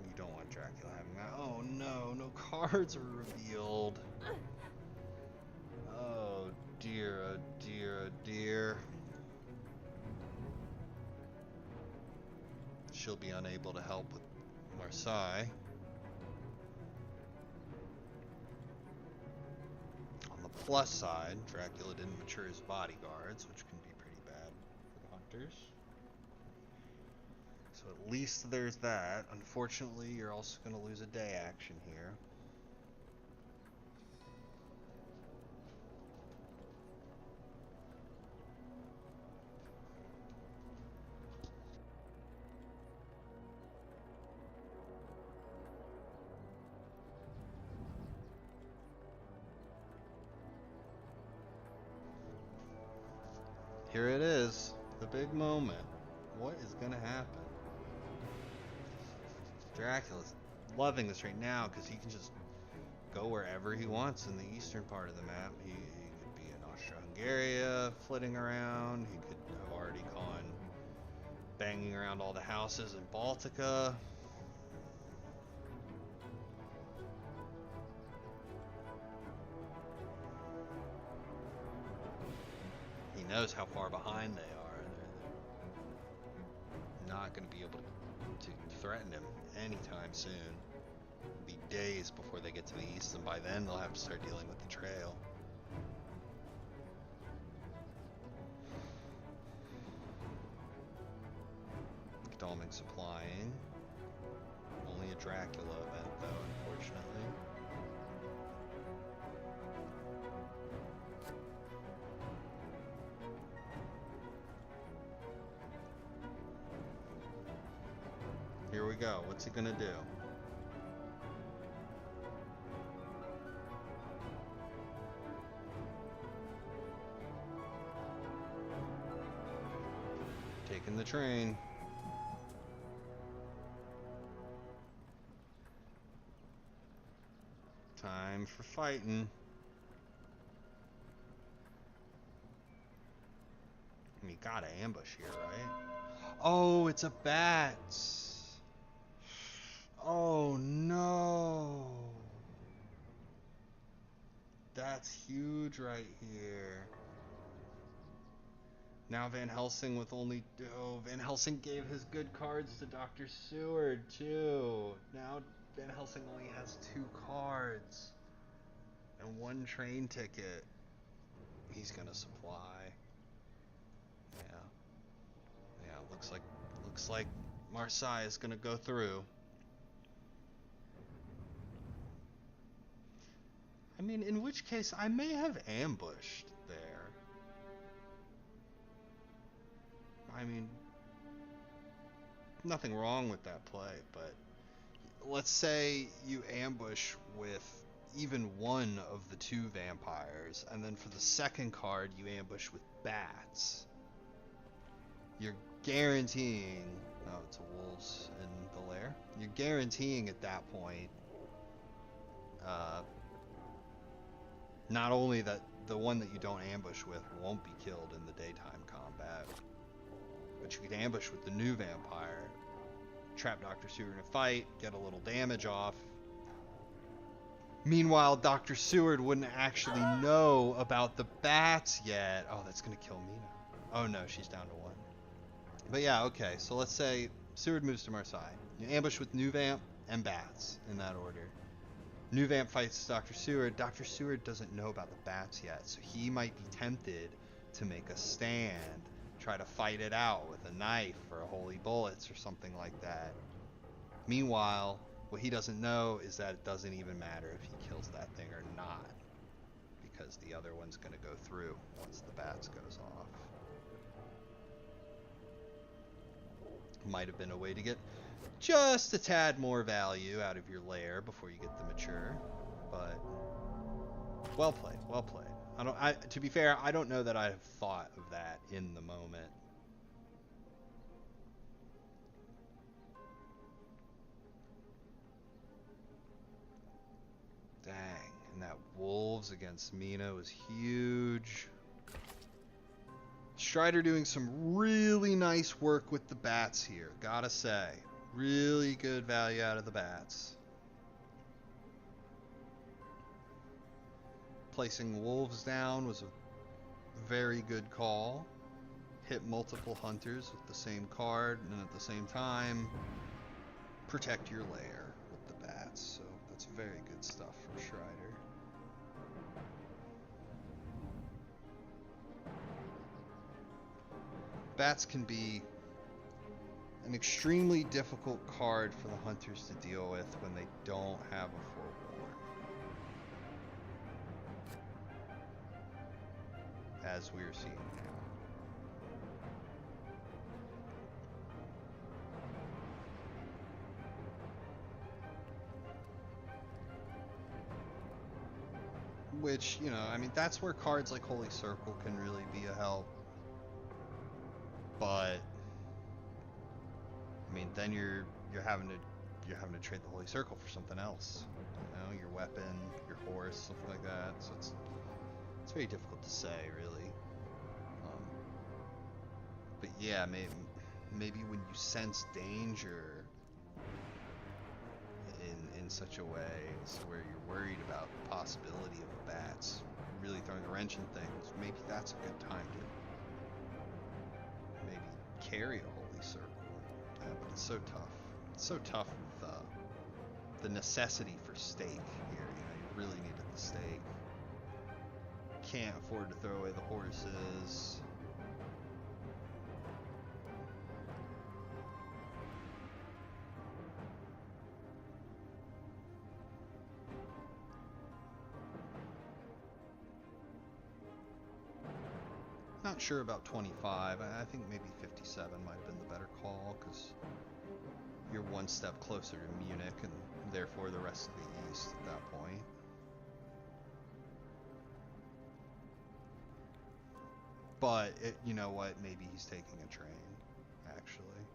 You don't want Dracula having that. Oh no cards are revealed. Oh dear, oh dear, oh dear. She'll be unable to help with Marseille. Plus side, Dracula didn't mature his bodyguards, which can be pretty bad for the hunters. So at least there's that. Unfortunately, you're also going to lose a day action here. Here it is, the big moment. What is gonna happen? Dracula's loving this right now because he can just go wherever he wants in the eastern part of the map. He could be in Austria-Hungary, flitting around. He could have already gone banging around all the houses in Baltica. He knows how far behind they are. They're not going to be able to threaten him anytime soon. It'll be days before they get to the east, and by then they'll have to start dealing with the trail. Calming Supplying. Only a Dracula event, though, unfortunately. Here we go. What's he gonna do? Taking the train. Time for fighting. I mean, gotta ambush here, right? Oh, it's a bat. Oh no. That's huge right here. Now Van Helsing with only... Oh, Van Helsing gave his good cards to Dr. Seward, too. Now Van Helsing only has 2 cards. And 1 train ticket. He's gonna supply. Yeah. Yeah, looks like Marseille is gonna go through. I mean, in which case I may have ambushed there. I mean, nothing wrong with that play, but let's say you ambush with even one of the 2 vampires, and then for the second card you ambush with bats. You're guaranteeing... Oh, it's a wolves in the lair. You're guaranteeing at that point not only that the one that you don't ambush with won't be killed in the daytime combat, but you can ambush with the new vampire, trap Dr. Seward in a fight, get a little damage off. Meanwhile, Dr. Seward wouldn't actually know about the bats yet. Oh, that's gonna kill Mina. Oh no, she's down to 1. But yeah, okay, so let's say Seward moves to Marseille. You ambush with new vamp and bats, in that order. New vamp fights Dr. Seward. Dr. Seward doesn't know about the bats yet, so he might be tempted to make a stand, try to fight it out with a knife or a holy bullets or something like that. Meanwhile, what he doesn't know is that it doesn't even matter if he kills that thing or not, because the other one's going to go through once the bats goes off. Might have been a way to get just a tad more value out of your lair before you get the mature, but well played, well played. To be fair, I don't know that I have thought of that in the moment. Dang, and that wolves against Mina was huge. Strider doing some really nice work with the bats here, gotta say. Really good value out of the bats. Placing wolves down was a very good call. Hit multiple hunters with the same card, and at the same time, protect your lair with the bats. So that's very good stuff from Strider. Bats can be an extremely difficult card for the hunters to deal with when they don't have a forewarn, as we are seeing now. Which, you know, I mean, that's where cards like Holy Circle can really be a help. But I mean, then you're having to trade the Holy Circle for something else. You know, your weapon, your horse, something like that. So it's very difficult to say, really. But yeah, maybe when you sense danger in such a way so where you're worried about the possibility of the bats really throwing a wrench in things, maybe that's a good time to maybe carry a Holy Circle. Yeah, but it's so tough. It's so tough with the necessity for stake here. You know, you really needed the stake. Can't afford to throw away the horses. Not sure about 25. I think maybe 57 might have been the better call, because you're one step closer to Munich, and therefore the rest of the East at that point. But you know what? Maybe he's taking a train. Actually,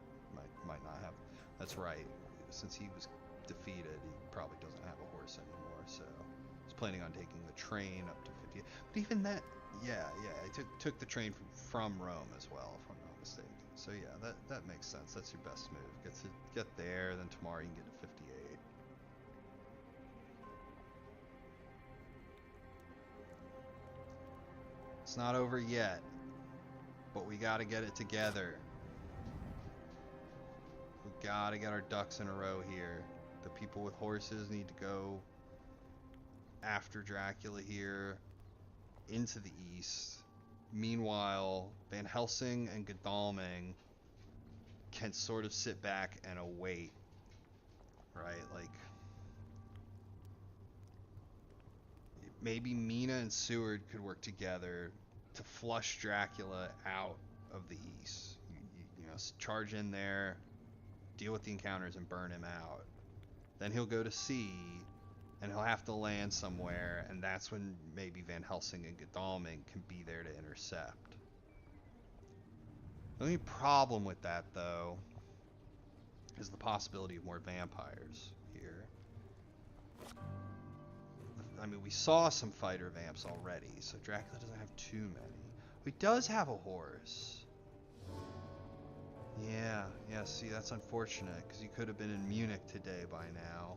might not have. That's right. Since he was defeated, he probably doesn't have a horse anymore. So he's planning on taking the train up to 50. But even that, yeah, he took the train from Rome as well, if I'm not mistaken. So yeah, that makes sense. That's your best move. Get there, then tomorrow you can get to 58. It's not over yet, but we got to get it together. We got to get our ducks in a row here. The people with horses need to go after Dracula here into the east. Meanwhile, Van Helsing and Godalming can sort of sit back and await, right? Like, maybe Mina and Seward could work together to flush Dracula out of the east. You know, charge in there, deal with the encounters, and burn him out. Then he'll go to sea, and he'll have to land somewhere, and that's when maybe Van Helsing and Godalming can be there to intercept. The only problem with that, though, is the possibility of more vampires here. I mean, we saw some fighter vamps already, so Dracula doesn't have too many. He does have a horse. Yeah, see, that's unfortunate, because he could have been in Munich today by now.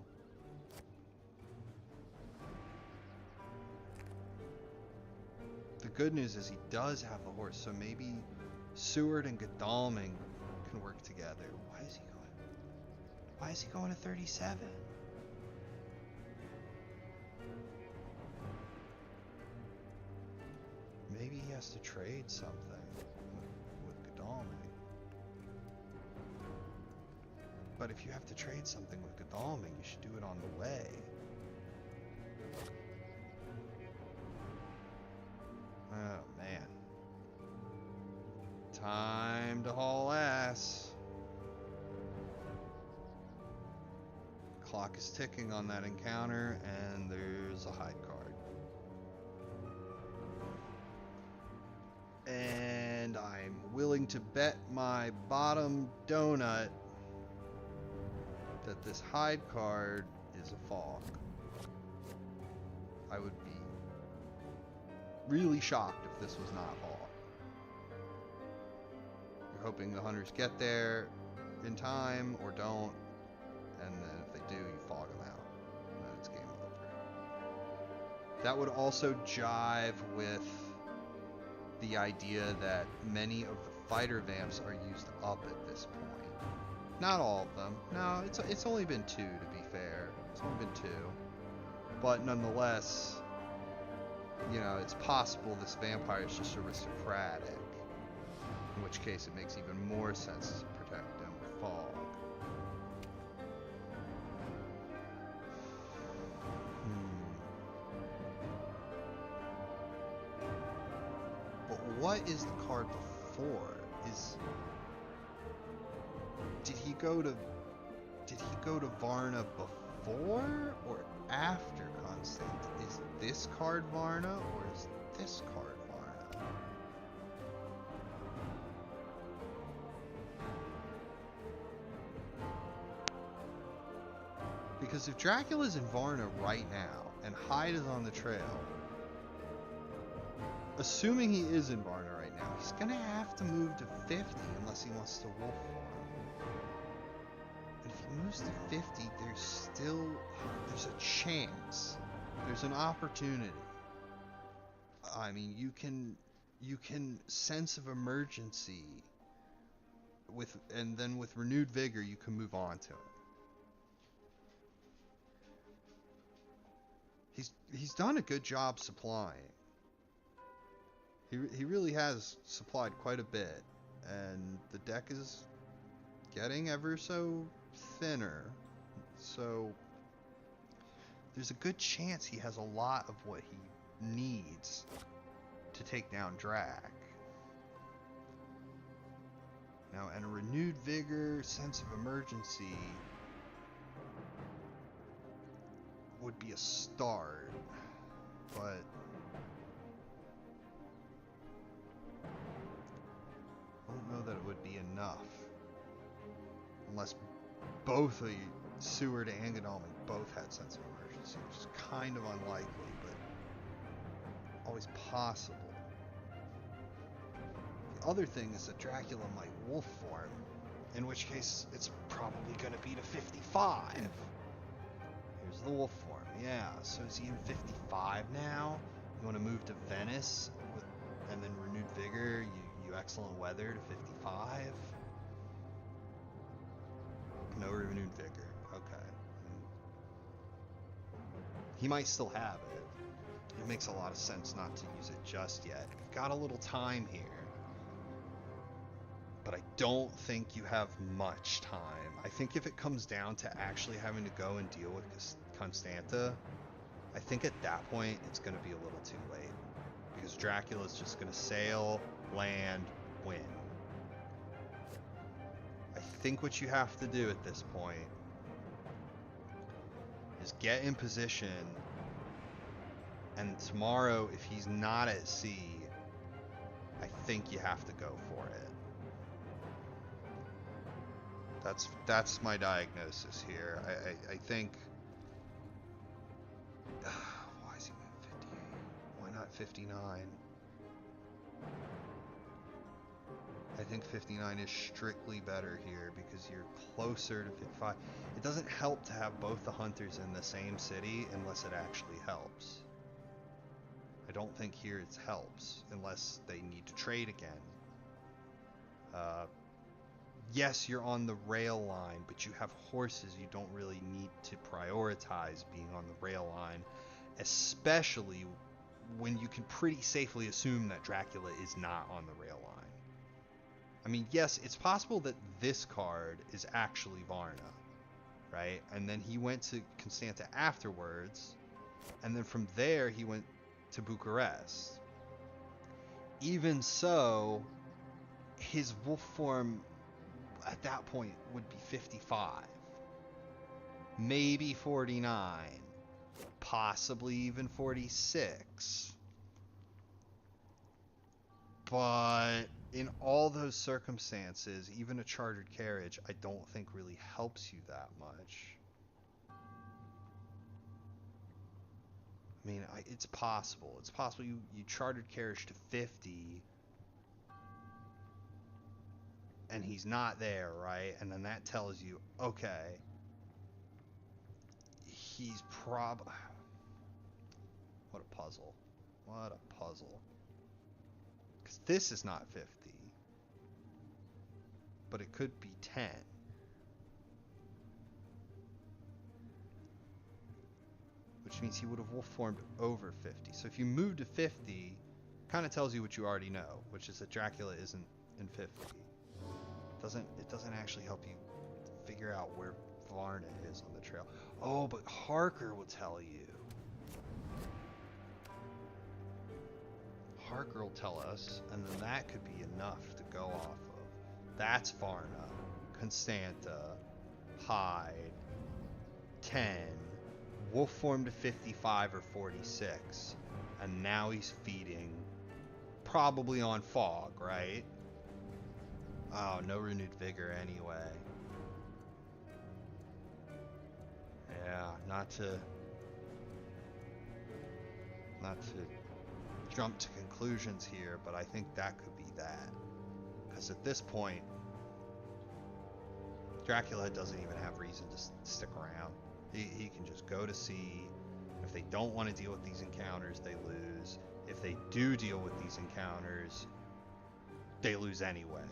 The good news is he does have a horse, so maybe Seward and Godalming can work together. Why is he going to 37? Maybe he has to trade something with Godalming. But if you have to trade something with Godalming, you should do it on the way. Oh, man. Time to haul ass. Clock is ticking on that encounter, and there's a hide card. And I'm willing to bet my bottom donut that this hide card is a fog. I would be really shocked if this was not Hawk. You're hoping the hunters get there in time or don't, and then if they do, you fog them out, and then it's game over. That would also jive with the idea that many of the fighter vamps are used up at this point. Not all of them. No, it's only been 2, to be fair. It's only been 2. But nonetheless, you know, it's possible this vampire is just aristocratic. In which case it makes even more sense to protect them with fog. But what is the card before? Did he go to Varna before or after Constantine? Is this card Varna or is this card Varna? Because if Dracula's in Varna right now and Hyde is on the trail, assuming he is in Varna right now, he's gonna have to move to 50 unless he wants to wolf farm. But if he moves to 50, there's a chance. There's an opportunity. I mean, you can sense of emergency and then with renewed vigor you can move on to it. He's done a good job supplying. He really has supplied quite a bit, and the deck is getting ever so thinner, so there's a good chance he has a lot of what he needs to take down Drac. Now, and a renewed vigor, sense of emergency would be a start, but I don't know that it would be enough. Unless both of you, Seward and Godalming, both had sense of emergency, which is kind of unlikely, but always possible. The other thing is that Dracula might wolf form, in which case it's probably going to be to 55. Here's the wolf form. Yeah, so is he in 55 now? You want to move to Venice with, and then renewed vigor, you excellent weather to 55? No renewed vigor. Okay. He might still have it. It makes a lot of sense not to use it just yet. You've got a little time here. But I don't think you have much time. I think if it comes down to actually having to go and deal with Constanta, I think at that point it's going to be a little too late. Because Dracula's just going to sail, land, win. I think what you have to do at this point is get in position, and tomorrow, if he's not at sea, I think you have to go for it. That's my diagnosis here. I think. Why is he moving 58? Why not 59? I think 59 is strictly better here because you're closer to 55. It doesn't help to have both the hunters in the same city unless it actually helps. I don't think here it helps unless they need to trade again. Yes, you're on the rail line, but you have horses. You don't really need to prioritize being on the rail line, especially when you can pretty safely assume that Dracula is not on the rail line. I mean, yes, it's possible that this card is actually Varna, right? And then he went to Constanta afterwards, and then from there he went to Bucharest. Even so, his wolf form at that point would be 55, maybe 49, possibly even 46. But in all those circumstances, even a chartered carriage, I don't think really helps you that much. I mean, it's possible. It's possible you chartered carriage to 50, and he's not there, right? And then that tells you, okay, he's what a puzzle. What a puzzle. Because this is not 50. But it could be 10. Which means he would have wolf formed over 50. So if you move to 50, kind of tells you what you already know, which is that Dracula isn't in 50. It doesn't actually help you figure out where Varna is on the trail. Oh, but Harker will tell you. Harker will tell us, and then that could be enough to go off of. That's Varna, Constanta, Hyde, 10, wolf form to 55 or 46, and now he's feeding, probably on fog, right? Oh, no renewed vigor anyway. Yeah, not to jump to conclusions here, but I think that could be that. Because at this point, Dracula doesn't even have reason to stick around. He can just go to sea. If they don't want to deal with these encounters, they lose. If they do deal with these encounters, they lose anyway.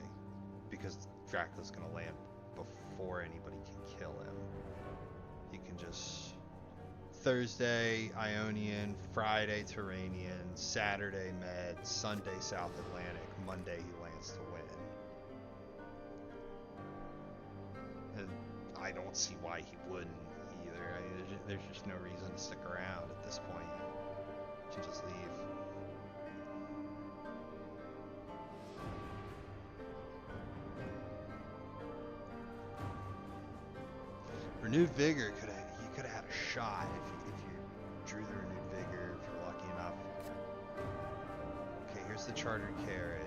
Because Dracula's going to land before anybody can kill him. He can just... Thursday, Ionian, Friday, Turanian, Saturday, Med, Sunday, South Atlantic, Monday, he lands to win. And I don't see why he wouldn't either. I mean, there's just no reason to stick around at this point. You can just leave. Renewed Vigor you could have had a shot if you drew the Renewed Vigor, if you're lucky enough. Okay, here's the Chartered Carriage.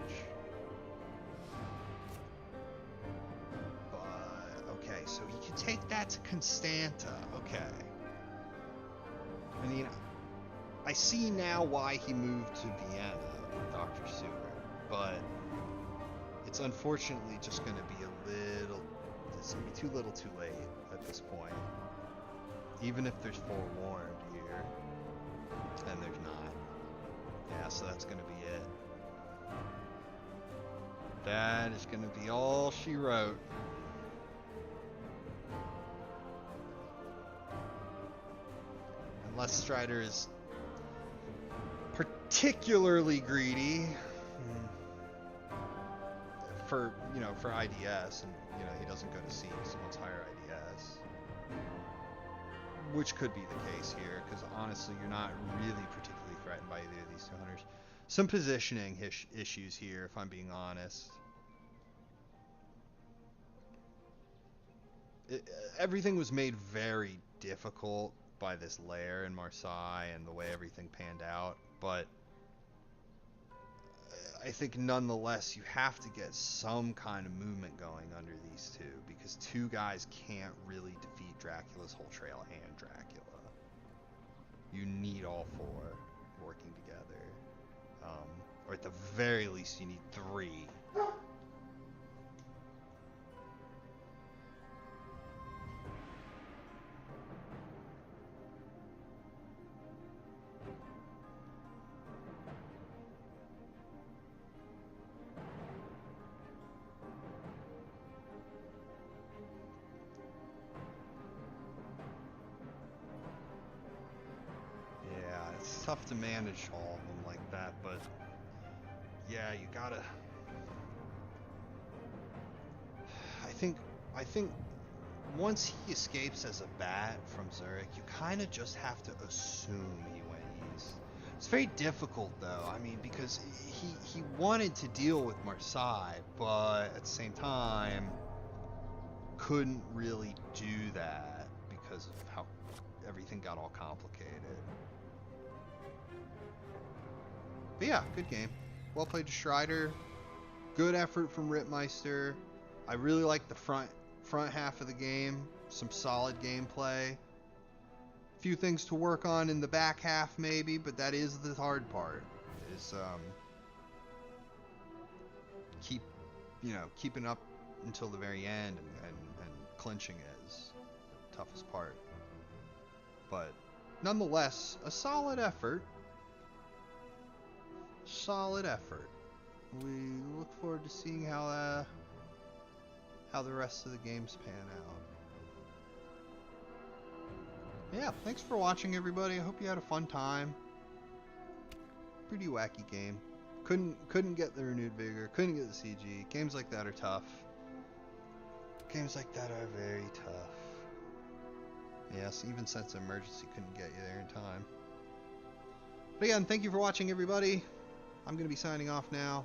But okay, so he can take that to Constanta. Okay. I mean, I see now why he moved to Vienna with Dr. Seward, but it's unfortunately just going to be it's going to be too little too late at this point. Even if there's forewarned here, and there's not. Yeah, so that's going to be it. That is going to be all she wrote. Unless Strider is particularly greedy for IDS, and he doesn't go to sea, so he wants higher IDS, which could be the case here, because honestly you're not really particularly threatened by either of these two hunters. Some positioning issues here, if I'm being honest. Everything was made very difficult by this lair in Marseille and the way everything panned out, but I think nonetheless you have to get some kind of movement going under these two, because two guys can't really defeat Dracula's whole trail and Dracula. You need all four working together, or at the very least you need three. It's tough to manage all of them like that, but yeah, you gotta. I think once he escapes as a bat from Zurich, you kind of just have to assume he went east. It's very difficult though. I mean, because he wanted to deal with Marseille, but at the same time couldn't really do that because of how everything got all complicated. But yeah, good game. Well played to Strider. Good effort from Rittmeister. I really like the front half of the game. Some solid gameplay. Few things to work on in the back half maybe, but that is the hard part. Is keeping up until the very end and clinching is the toughest part. But nonetheless, a solid effort. Solid effort. We look forward to seeing how the rest of the games pan out. Yeah, thanks for watching, everybody. I hope you had a fun time. Pretty wacky game. Couldn't get the Renewed Vigor. Couldn't get the CG. Games like that are tough. Games like that are very tough. Yes, even Sense of Emergency couldn't get you there in time. But again, thank you for watching, everybody. I'm going to be signing off now,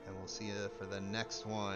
and we'll see you for the next one.